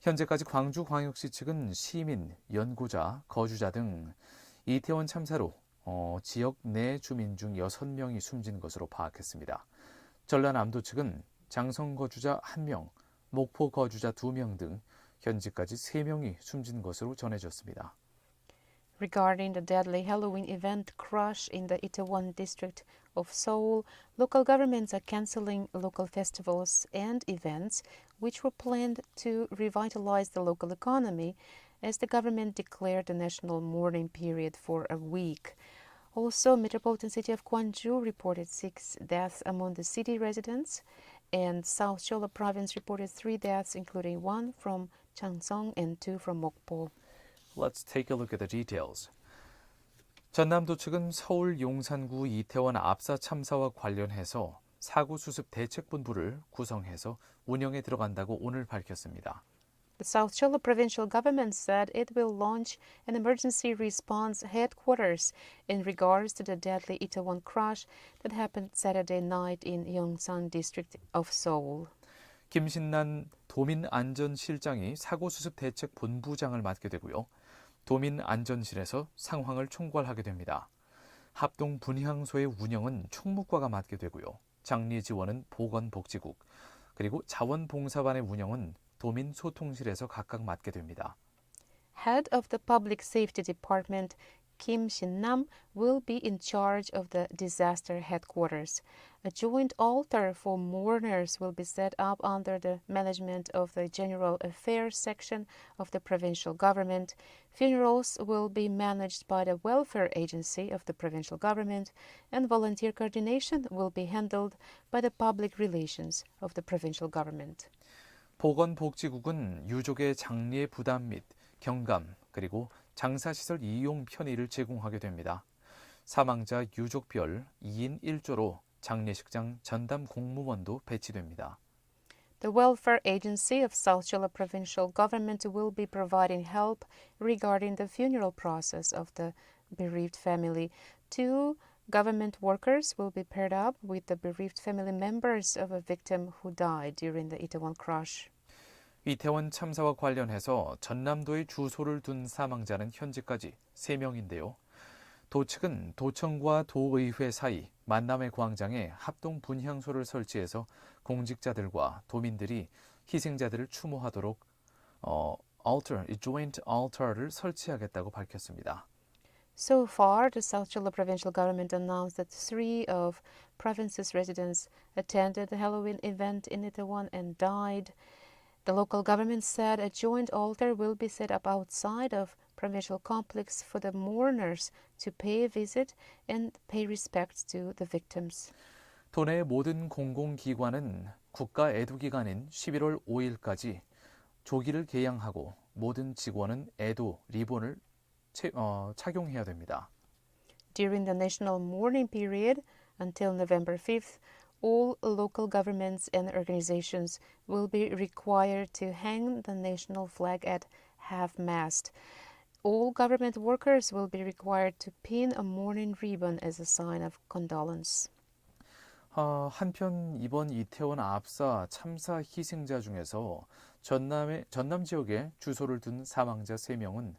S6: 현재까지 광주광역시 측은 시민, 연고자, 거주자 등 이태원 참사로 지역 내 주민 중 6명이 숨진 것으로 파악했습니다. 전라남도 측은 장성 거주자 1명, 목포 거주자 2명 등 현재까지 3명이 숨진 것으로 전해졌습니다.
S11: Regarding the deadly Halloween event crush in the Itaewon district of Seoul, local governments are canceling local festivals and events which were planned to revitalize the local economy as the government declared the national mourning period for a week. Also, metropolitan city of Gwangju reported 6 deaths among the city residents, and South Jeolla province reported 3 deaths, including 1 from Changsong and 2 from Mokpo.
S6: Let's take a look at the details. 전남도 측은 서울 용산구 이태원 압사 참사와 관련해서 사고 수습 대책본부를 구성해서 운영에 들어간다고 오늘 밝혔습니다.
S11: The South Jeolla provincial government said it will launch an emergency response headquarters in regards to the deadly Itaewon crush that happened Saturday night in Yongsan district of Seoul.
S6: 김신난 도민안전실장이 사고수습 대책본부장을 맡게 되고요. 도민안전실에서 상황을 총괄하게 됩니다. 합동 분향소의 운영은 총무과가 맡게 되고요. 장례 지원은 보건복지국, 그리고 자원봉사반의 운영은 도민소통실에서 각각 맡게 됩니다.
S11: Head of the Public Safety Department, Kim Shin-nam, will be in charge of the disaster headquarters. A joint altar for mourners will be set up under the management of the General Affairs section of the provincial government. Funerals will be managed by the Welfare Agency of the provincial government, and volunteer coordination will be handled by the Public Relations of the provincial government.
S6: 보건복지국은 유족의 장례 부담 및 경감, 그리고 장사시설 이용 편의를 제공하게 됩니다. 사망자 유족별 2인 1조로 장례식장 전담 공무원도 배치됩니다.
S11: The Welfare Agency of South Jeolla Provincial Government will be providing help regarding the funeral process of the bereaved family. 2 government workers will be paired up with the bereaved family members of a victim who died during the Itaewon crush.
S6: 이태원 참사와 관련해서 전남도에 주소를 둔 사망자는 현재까지 3명인데요. 도 측은 도청과 도의회 사이 만남의 광장에 합동 분향소를 설치해서 공직자들과 도민들이 희생자들을 추모하도록 joint altar를 설치하겠다고 밝혔습니다.
S11: So far, the South Jeolla Provincial Government announced that 3 of province's residents attended the Halloween event in Itaewon and died. The local government said a joint altar will be set up outside of provincial complex for the mourners to pay a visit and pay respects to the victims.
S6: 도내 모든 공공기관은 국가 애도기간인 11월 5일까지 조기를 개양하고 모든 직원은 애도 리본을 착용해야 됩니다.
S11: During the national mourning period until November 5th, all local governments and organizations will be required to hang the national flag at half-mast. All government workers will be required to pin a mourning ribbon as a sign of condolence.
S6: 한편 이번 이태원 압사 참사 희생자 중에서 전남 지역에 주소를 둔 사망자 3명은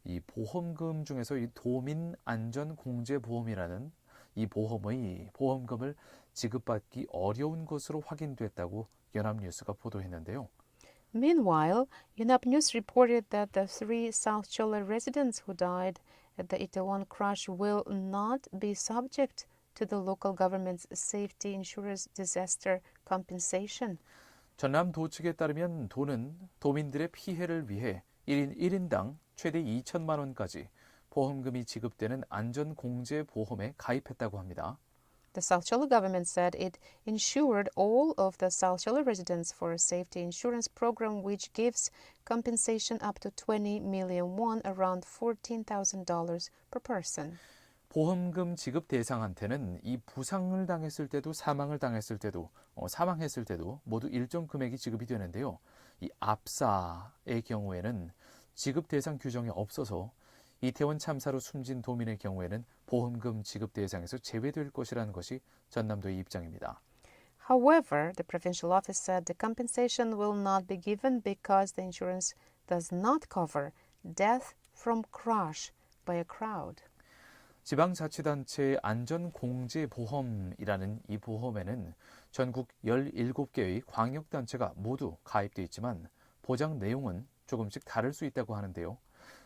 S6: 이 보험금 중에서 이 도민안전공제보험이라는 이 보험금을 지급받기 어려운 것으로 확인됐다고 연합뉴스가 보도했는데요.
S11: Meanwhile, Yonhap News reported that the 3 South Jeolla residents who died at the Itaewon crush will not be subject to the local government's safety insurance disaster compensation.
S6: 전남도 측에 따르면 도는 도민들의 피해를 위해 1인 1인당 최대 2천만 원까지 보험금이 지급되는 안전공제보험에 가입했다고 합니다.
S11: The South Cholo government said it insured all of the South Cholo residents for a safety insurance program which gives compensation up to 20 million won, around $14,000 per person.
S6: 보험금 지급 대상한테는 이 부상을 당했을 때도 사망했을 때도 모두 일정 금액이 지급이 되는데요. 이 압사의 경우에는 지급 대상 규정이 없어서 이태원 참사로 숨진 도민의 경우에는 보험금 지급 대상에서 제외될 것이라는 것이 전남도의 입장입니다.
S11: However, the provincial office said the compensation will not be given because the insurance does not cover death from crash by a crowd.
S6: 지방자치단체의 안전공제보험이라는 이 보험에는 전국 17개의 광역단체가 모두 가입되어 있지만 보장 내용은 조금씩 다를 수 있다고 하는데요.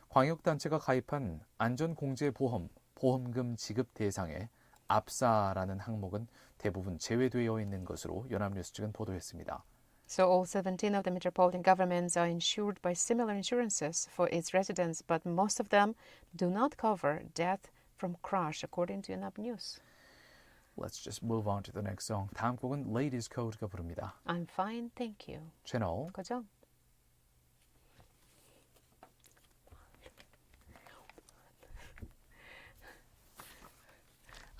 S6: 광역단체가 가입한 안전공제보험 보험금 지급 대상에 압사라는 항목은 대부분 제외되어 있는 것으로 연합뉴스 측은 보도했습니다.
S11: So all 17 of the metropolitan governments are insured by similar insurances for its residents, but most of them do not cover death from crash, according to 연합 News.
S6: Let's just move on to the next song. 다음 곡은 Ladies Code가 부릅니다.
S11: I'm fine, thank you.
S6: 채널
S11: 고정.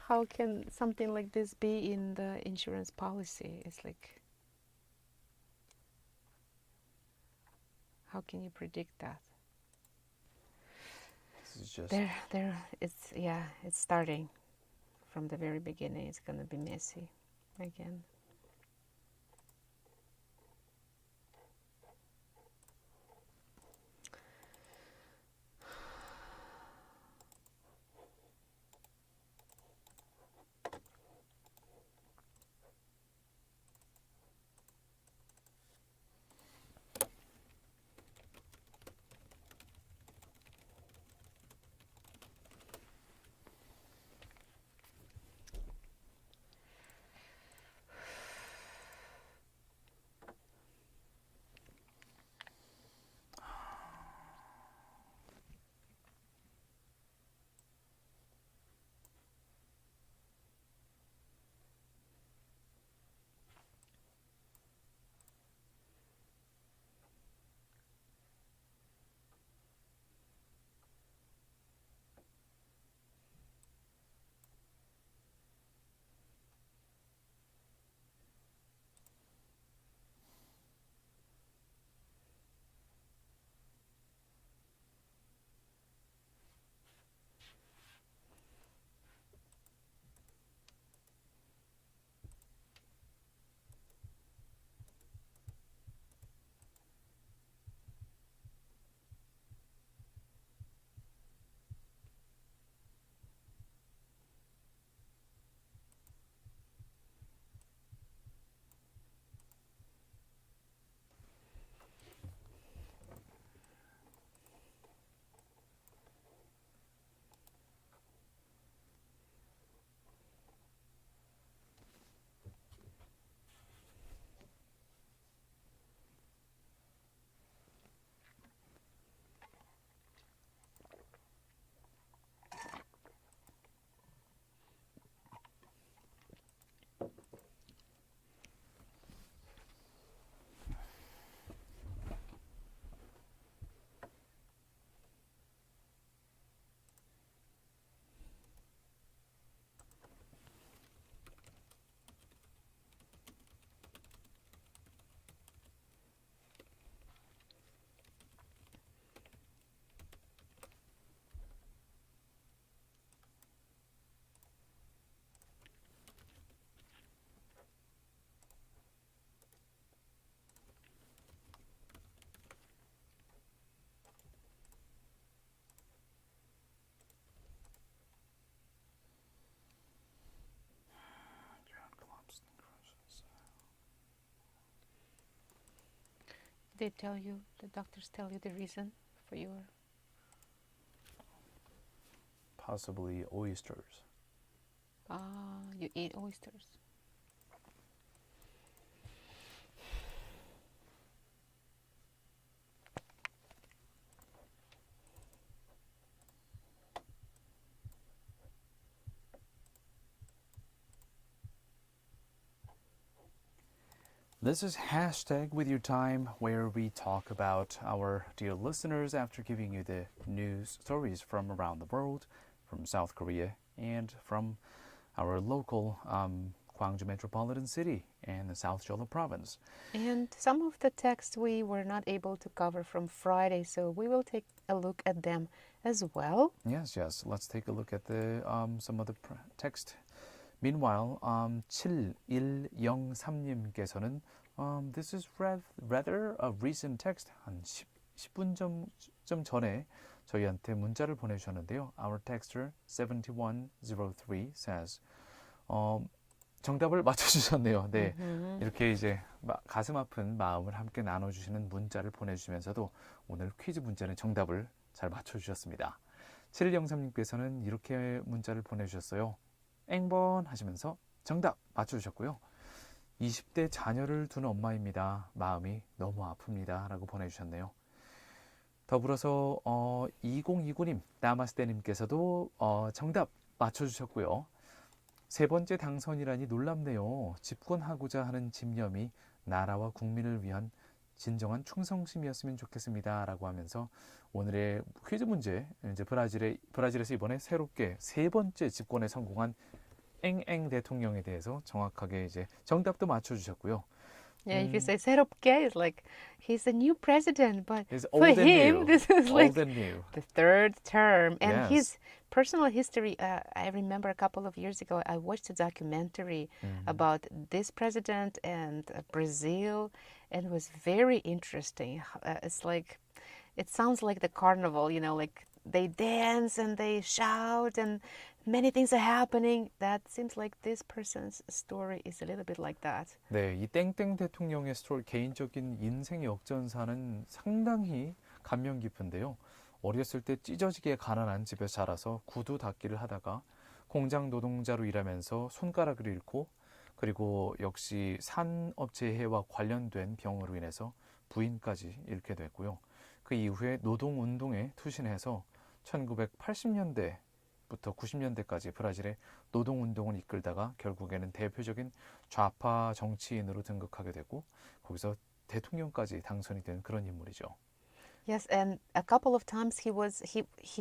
S11: How can something like this be in the insurance policy? It's like, how can you predict that?
S6: This is just
S11: it's starting from the very beginning. It's gonna be messy again. The doctors tell you the reason for your...
S6: Possibly oysters.
S11: You eat oysters.
S6: This is hashtag with your time, where we talk about our dear listeners after giving you the news stories from around the world, from South Korea, and from our local Gwangju metropolitan city and the South Jeolla province.
S11: And some of the texts we were not able to cover from Friday, so we will take a look at them as well.
S6: Yes. Let's take a look at the some of the text. Meanwhile, 7103님께서는 this is rather a recent text. 한 10분 좀 전에 저희한테 문자를 보내주셨는데요. Our texter 7103 says 정답을 맞춰주셨네요. 네, 이렇게 이제 가슴 아픈 마음을 함께 나눠주시는 문자를 보내주시면서도 오늘 퀴즈 문제는 정답을 잘 맞춰주셨습니다. 7103님께서는 이렇게 문자를 보내주셨어요. 앵번 하시면서 정답 맞춰주셨고요. 20대 자녀를 둔 엄마입니다. 마음이 너무 아픕니다. 라고 보내주셨네요. 더불어서 2029님, 나마스테님께서도 정답 맞춰주셨고요. 세 번째 당선이라니 놀랍네요. 집권하고자 하는 집념이 나라와 국민을 위한 진정한 충성심이었으면 좋겠습니다. 라고 하면서 오늘의 퀴즈 문제, 이제 브라질에서 이번에 새롭게 세 번째 집권에 성공한 앵앵 대통령에 대해서 정확하게 이제 정답도 맞춰주셨고요.
S11: Yeah, if you say 새롭게, it's like he's a new president, but
S6: It's
S11: for
S6: old and
S11: him,
S6: new.
S11: this is like
S6: Old and new.
S11: the third term. And
S6: Yes.
S11: his personal history, I remember a couple of years ago, I watched a documentary about this president and Brazil, and it was very interesting. It's like, it sounds like the carnival, you know, like they dance and they shout and many things are happening. That seems like this person's story is a little bit like that.
S6: 네, 이 땡땡 대통령의 스토리, 개인적인 인생 역전사는 상당히 감명 깊은데요. 어렸을 때 찢어지게 가난한 집에서 자라서 구두 닦기를 하다가 공장 노동자로 일하면서 손가락을 잃고, 그리고 역시 산업재해와 관련된 병으로 인해서 부인까지 잃게 됐고요. 그 이후에 노동운동에 투신해서 1980년대부터 90년대까지 브라질의 노동운동을 이끌다가 결국에는 대표적인 좌파 정치인으로 등극하게 되고 거기서 대통령까지 당선이 된 그런 인물이죠.
S11: Yes, and a couple of times he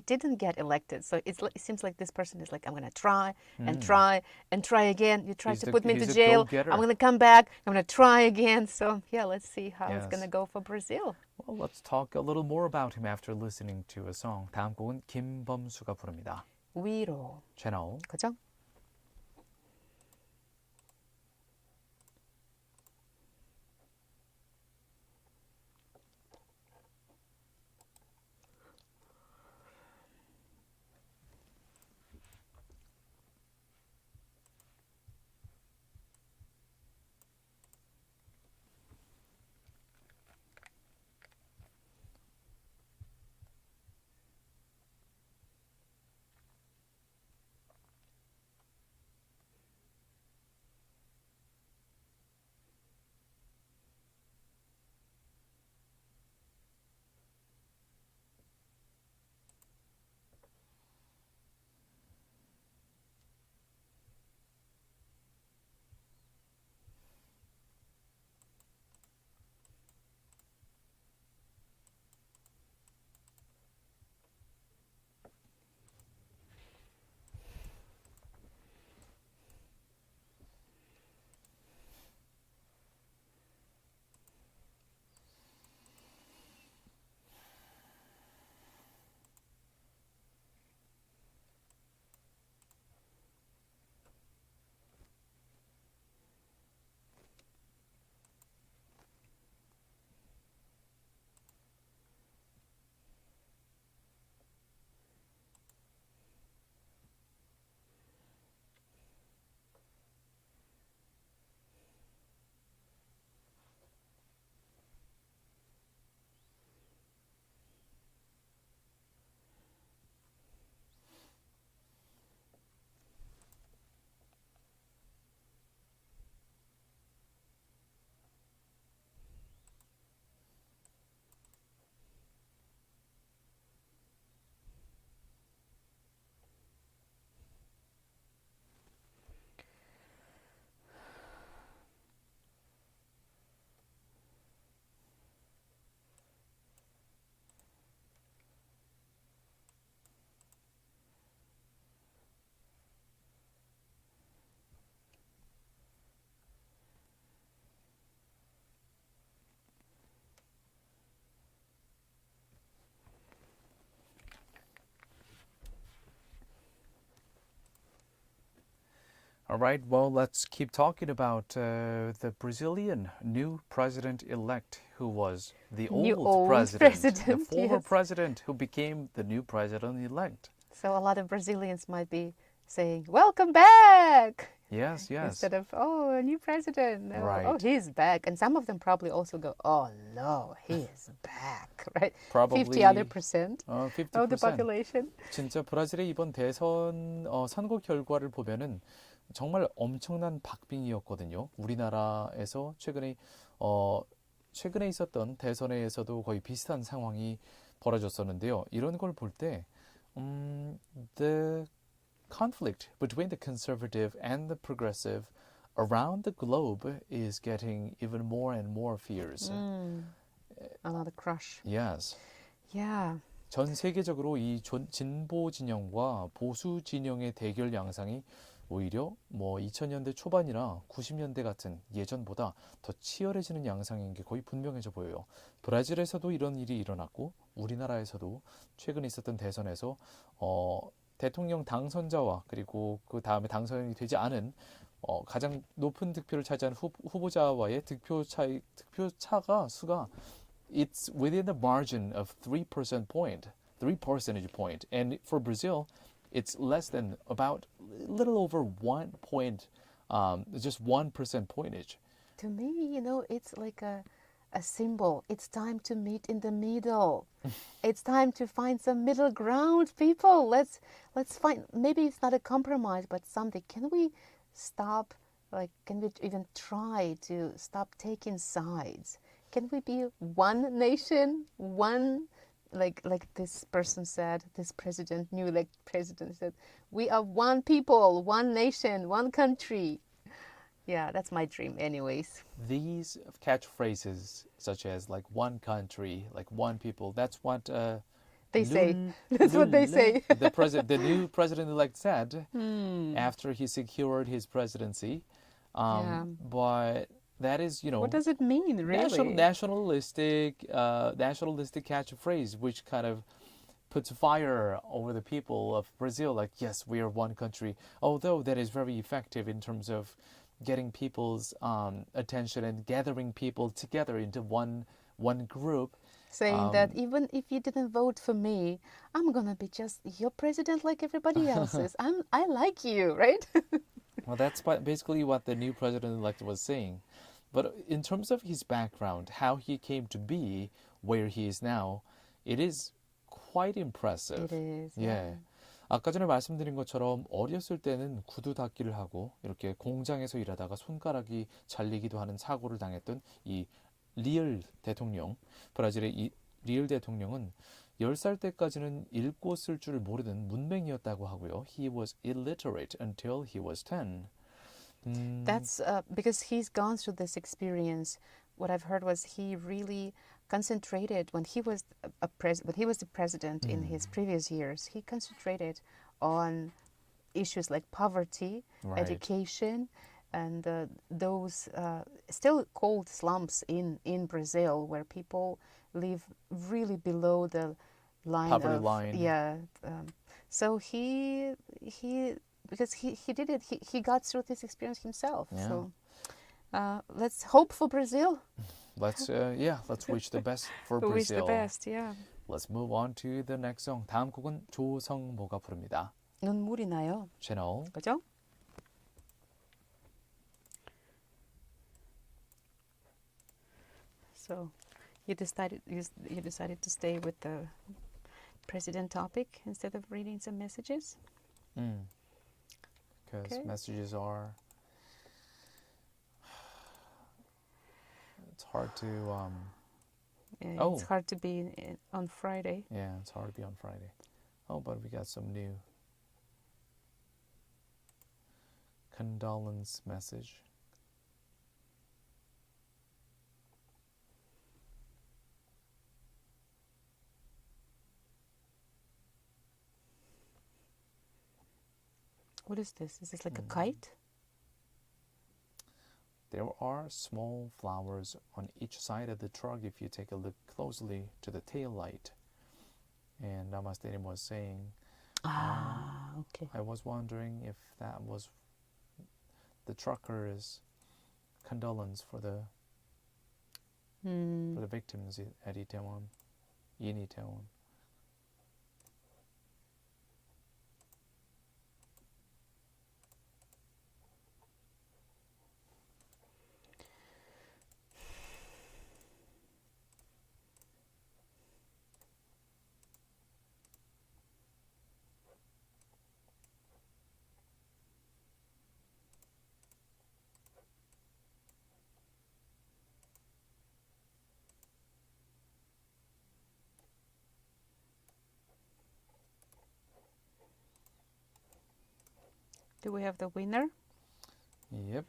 S11: didn't get elected. So it seems like this person is like, I'm going to try and try and try again. You try to put me into jail. I'm going to come back. I'm going to try again. So yeah, let's see how it's going to go for Brazil.
S6: Well, let's talk a little more about him after listening to a song. 다음 곡은 김범수가 부릅니다.
S11: 위로.
S6: 채널.
S11: 그죠?
S6: All right, well, let's keep talking about the Brazilian new president-elect who was the old president, the former
S11: yes.
S6: president who became the new president-elect.
S11: So a lot of Brazilians might be saying, welcome back!
S6: Yes, yes.
S11: Instead of, oh, a new president. Oh,
S6: Right.
S11: oh, he's back. And some of them probably also go, oh, no, he is back, right?
S6: Probably
S11: 50 other percent
S6: 50%.
S11: of the population.
S6: 진짜 브라질의 이번 대선 선거 결과를 보면은 정말 엄청난 박빙이었거든요. 우리나라에서 최근에 있었던 대선에서도 거의 비슷한 상황이 벌어졌었는데요. 이런 걸 볼 때 the conflict between the conservative and the progressive around the globe is getting even more and more fierce.
S11: Another crush.
S6: Yes.
S11: Yeah.
S6: 전 세계적으로 이 진보 진영과 보수 진영의 대결 양상이 오히려 뭐 2000년대 초반이나 90년대 같은 예전보다 더 치열해지는 양상인 게 거의 분명해져 보여요. 브라질에서도 이런 일이 일어났고 우리나라에서도 최근 있었던 대선에서 대통령 당선자와 그리고 그 다음에 당선이 되지 않은 가장 높은 득표를 차지한 후보자와의 득표차가 수가 it's within the margin of 3 percentage point. And for Brazil, it's less than about a little over 1 point, just 1% pointage.
S11: To me, it's like a symbol. It's time to meet in the middle. It's time to find some middle ground, people. Let's find, maybe it's not a compromise, but something. Can we stop, can we even try to stop taking sides? Can we be one nation, one, like this person said, this president, new elect president said, we are one people, one nation, one country. Yeah, that's my dream anyways.
S6: These catchphrases, such as like one country, like one people, that's what
S11: they say. That's what they say.
S6: The new president-elect said after he secured his presidency. But that is,
S11: what does it mean, really?
S6: Nationalistic catchphrase, which kind of puts fire over the people of Brazil. Like, yes, we are one country. Although that is very effective in terms of getting people's attention and gathering people together into one group.
S11: Saying that even if you didn't vote for me, I'm gonna be just your president like everybody else's. I like you, right?
S6: Well, that's basically what the new president-elect was saying. But in terms of his background, how he came to be where he is now, it is quite impressive.
S11: It is.
S6: 예. 아까 전에 말씀드린 것처럼 어렸을 때는 구두 닦기를 하고 이렇게 공장에서 일하다가 손가락이 잘리기도 하는 사고를 당했던 이 리얼 대통령, 브라질의 이 리얼 대통령은 10살 때까지는 읽고 쓸 줄 모르는 문맹이었다고 하고요. He was illiterate until he was 10.
S11: That's because he's gone through this experience. What I've heard was he really concentrated when he was the president in his previous years. He concentrated on issues like poverty, education, and those still called slums in Brazil, where people live really below the
S6: poverty line.
S11: Yeah. So he because he did it. He got through this experience himself.
S6: Yeah.
S11: So let's hope for Brazil.
S6: Let's wish the best for Brazil.
S11: Wish the best, yeah.
S6: Let's move on to the next song. 다음 곡은 조성모가 부릅니다.
S11: 눈물이 나요.
S6: 채널.
S11: 그죠? So you decided to stay with the president topic instead of reading some messages?
S6: Because messages are... It's hard to...
S11: It's hard to be on Friday.
S6: Yeah, it's hard to be on Friday. Oh, but we got some new condolence message.
S11: What is this? Is this like a kite?
S6: There are small flowers on each side of the truck if you take a look closely to the tail light. And Namaste was saying,
S11: okay.
S6: I was wondering if that was the truckers' condolence for the victims at Itaewon, in Itaewon.
S11: Do we have the winner?
S6: Yep.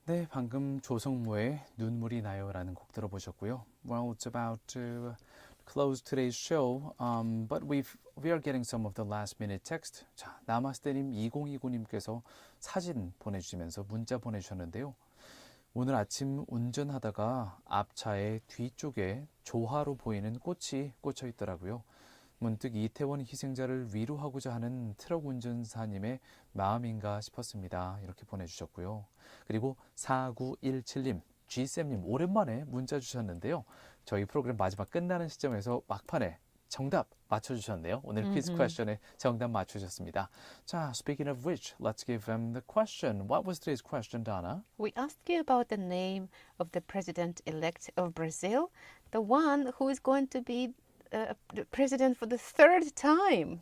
S6: 네, 방금 조성모의 눈물이 나요라는 곡 들어보셨고요. Well, it's about to close today's show, but we are getting some of the last minute text. 자, 나마스테님 2029님께서 사진 보내주시면서 문자 보내주셨는데요. 오늘 아침 운전하다가 앞차의 뒤쪽에 조화로 보이는 꽃이 꽂혀 있더라고요. 문득 이태원 희생자를 위로하고자 하는 트럭 운전사님의 마음인가 싶었습니다. 이렇게 보내주셨고요. 그리고 4917님, G쌤님 오랜만에 문자 주셨는데요. 저희 프로그램 마지막 끝나는 시점에서 막판에 정답 맞춰주셨네요. 오늘 퀴즈 퀘스천에 정답 맞추셨습니다. 자, speaking of which, let's give them the question. What was today's question, Donna?
S11: We asked you about the name of the president-elect of Brazil, the one who is going to be the president for the third time.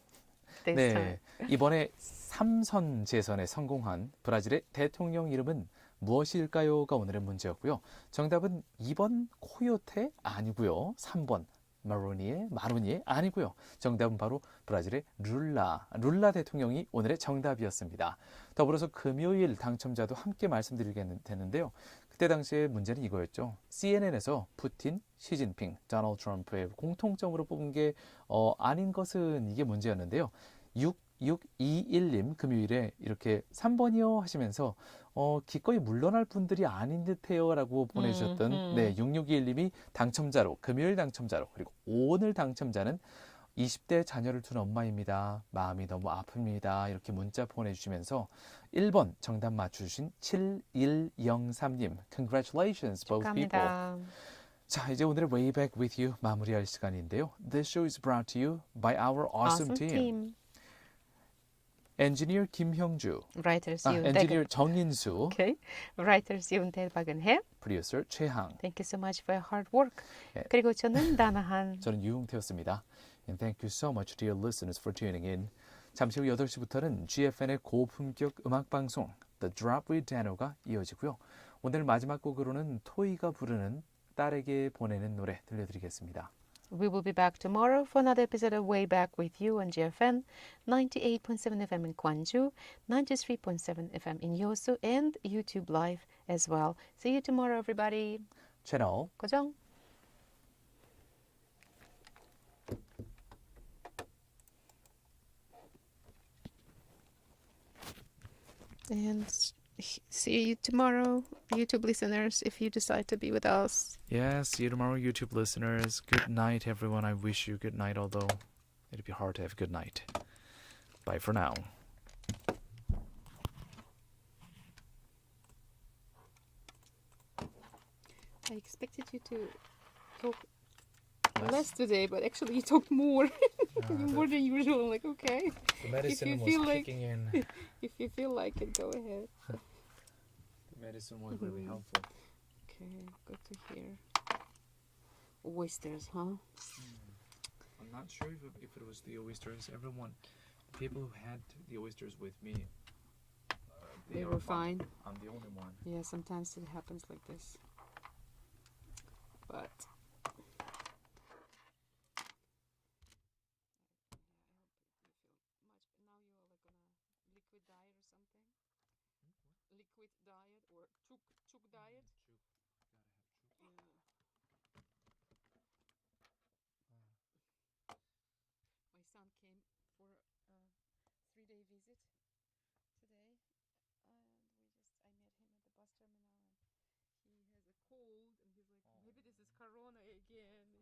S11: This time.
S6: 이번에 3선 재선에 성공한 브라질의 대통령 이름은 무엇일까요?가 오늘의 문제였고요. 정답은 2번 코요테 아니고요. 3번 마로니에 아니고요. 정답은 바로 브라질의 룰라 대통령이 오늘의 정답이었습니다. 더불어서 금요일 당첨자도 함께 말씀드리게 되는데요. 그때 당시에 문제는 이거였죠. CNN에서 푸틴, 시진핑, 도널드 트럼프의 공통점으로 뽑은 게 아닌 것은 이게 문제였는데요. 6621님 금요일에 이렇게 3번이요 하시면서 기꺼이 물러날 분들이 아닌 듯해요 라고 보내주셨던 6621님이 당첨자로 금요일 당첨자로 그리고 오늘 당첨자는 20대 자녀를 둔 엄마입니다. 마음이 너무 아픕니다. 이렇게 문자 보내주시면서 1번 정답 맞추신 7103님 Congratulations both people. 자, 이제 오늘의 Way Back With You 마무리할 시간인데요. This show is brought to you by our awesome team. 엔지니어 김형주, 엔지니어 정인수,
S11: Writers 윤태 박은혜,
S6: 프로듀서 최항.
S11: Thank you so much for your hard work. 그리고 저는 다나한.
S6: 저는 유용태였습니다. And thank you so much, dear listeners, for tuning in. 잠시 후 8시부터는 GFN의 고품격 음악방송 The Drop with Dano가 이어지고요. 오늘 마지막 곡으로는 토이가 부르는 딸에게 보내는 노래 들려드리겠습니다.
S11: We will be back tomorrow for another episode of Way Back With You on GFN 98.7 FM in Gwangju, 93.7 FM in Yosu, and YouTube Live as well. See you tomorrow, everybody.
S6: 채널
S11: 고정. And see you tomorrow, YouTube listeners, if you decide to be with us.
S6: Yes, see you tomorrow, YouTube listeners. Good night, everyone. I wish you good night, although it'd be hard to have good night. Bye for now.
S11: I expected you to talk less today, but actually you talked more. More than usual. I'm like, okay.
S6: The medicine was
S11: feel like-
S6: kicking in.
S11: If you feel like it, go ahead.
S6: The medicine was really helpful.
S11: Okay, good to hear. Oysters, huh?
S6: I'm not sure if it was the oysters. Everyone, the people who had the oysters with me,
S11: They were fine.
S6: I'm the only one.
S11: Yeah, sometimes it happens like this. But now you're like on a liquid diet or something. Liquid diet or chuk diet.
S6: Chuk. Gotta have chuk.
S11: Yeah. My son came for a 3-day visit today, and I met him at the bus terminal, and he has a cold, and he's like, maybe this is corona again.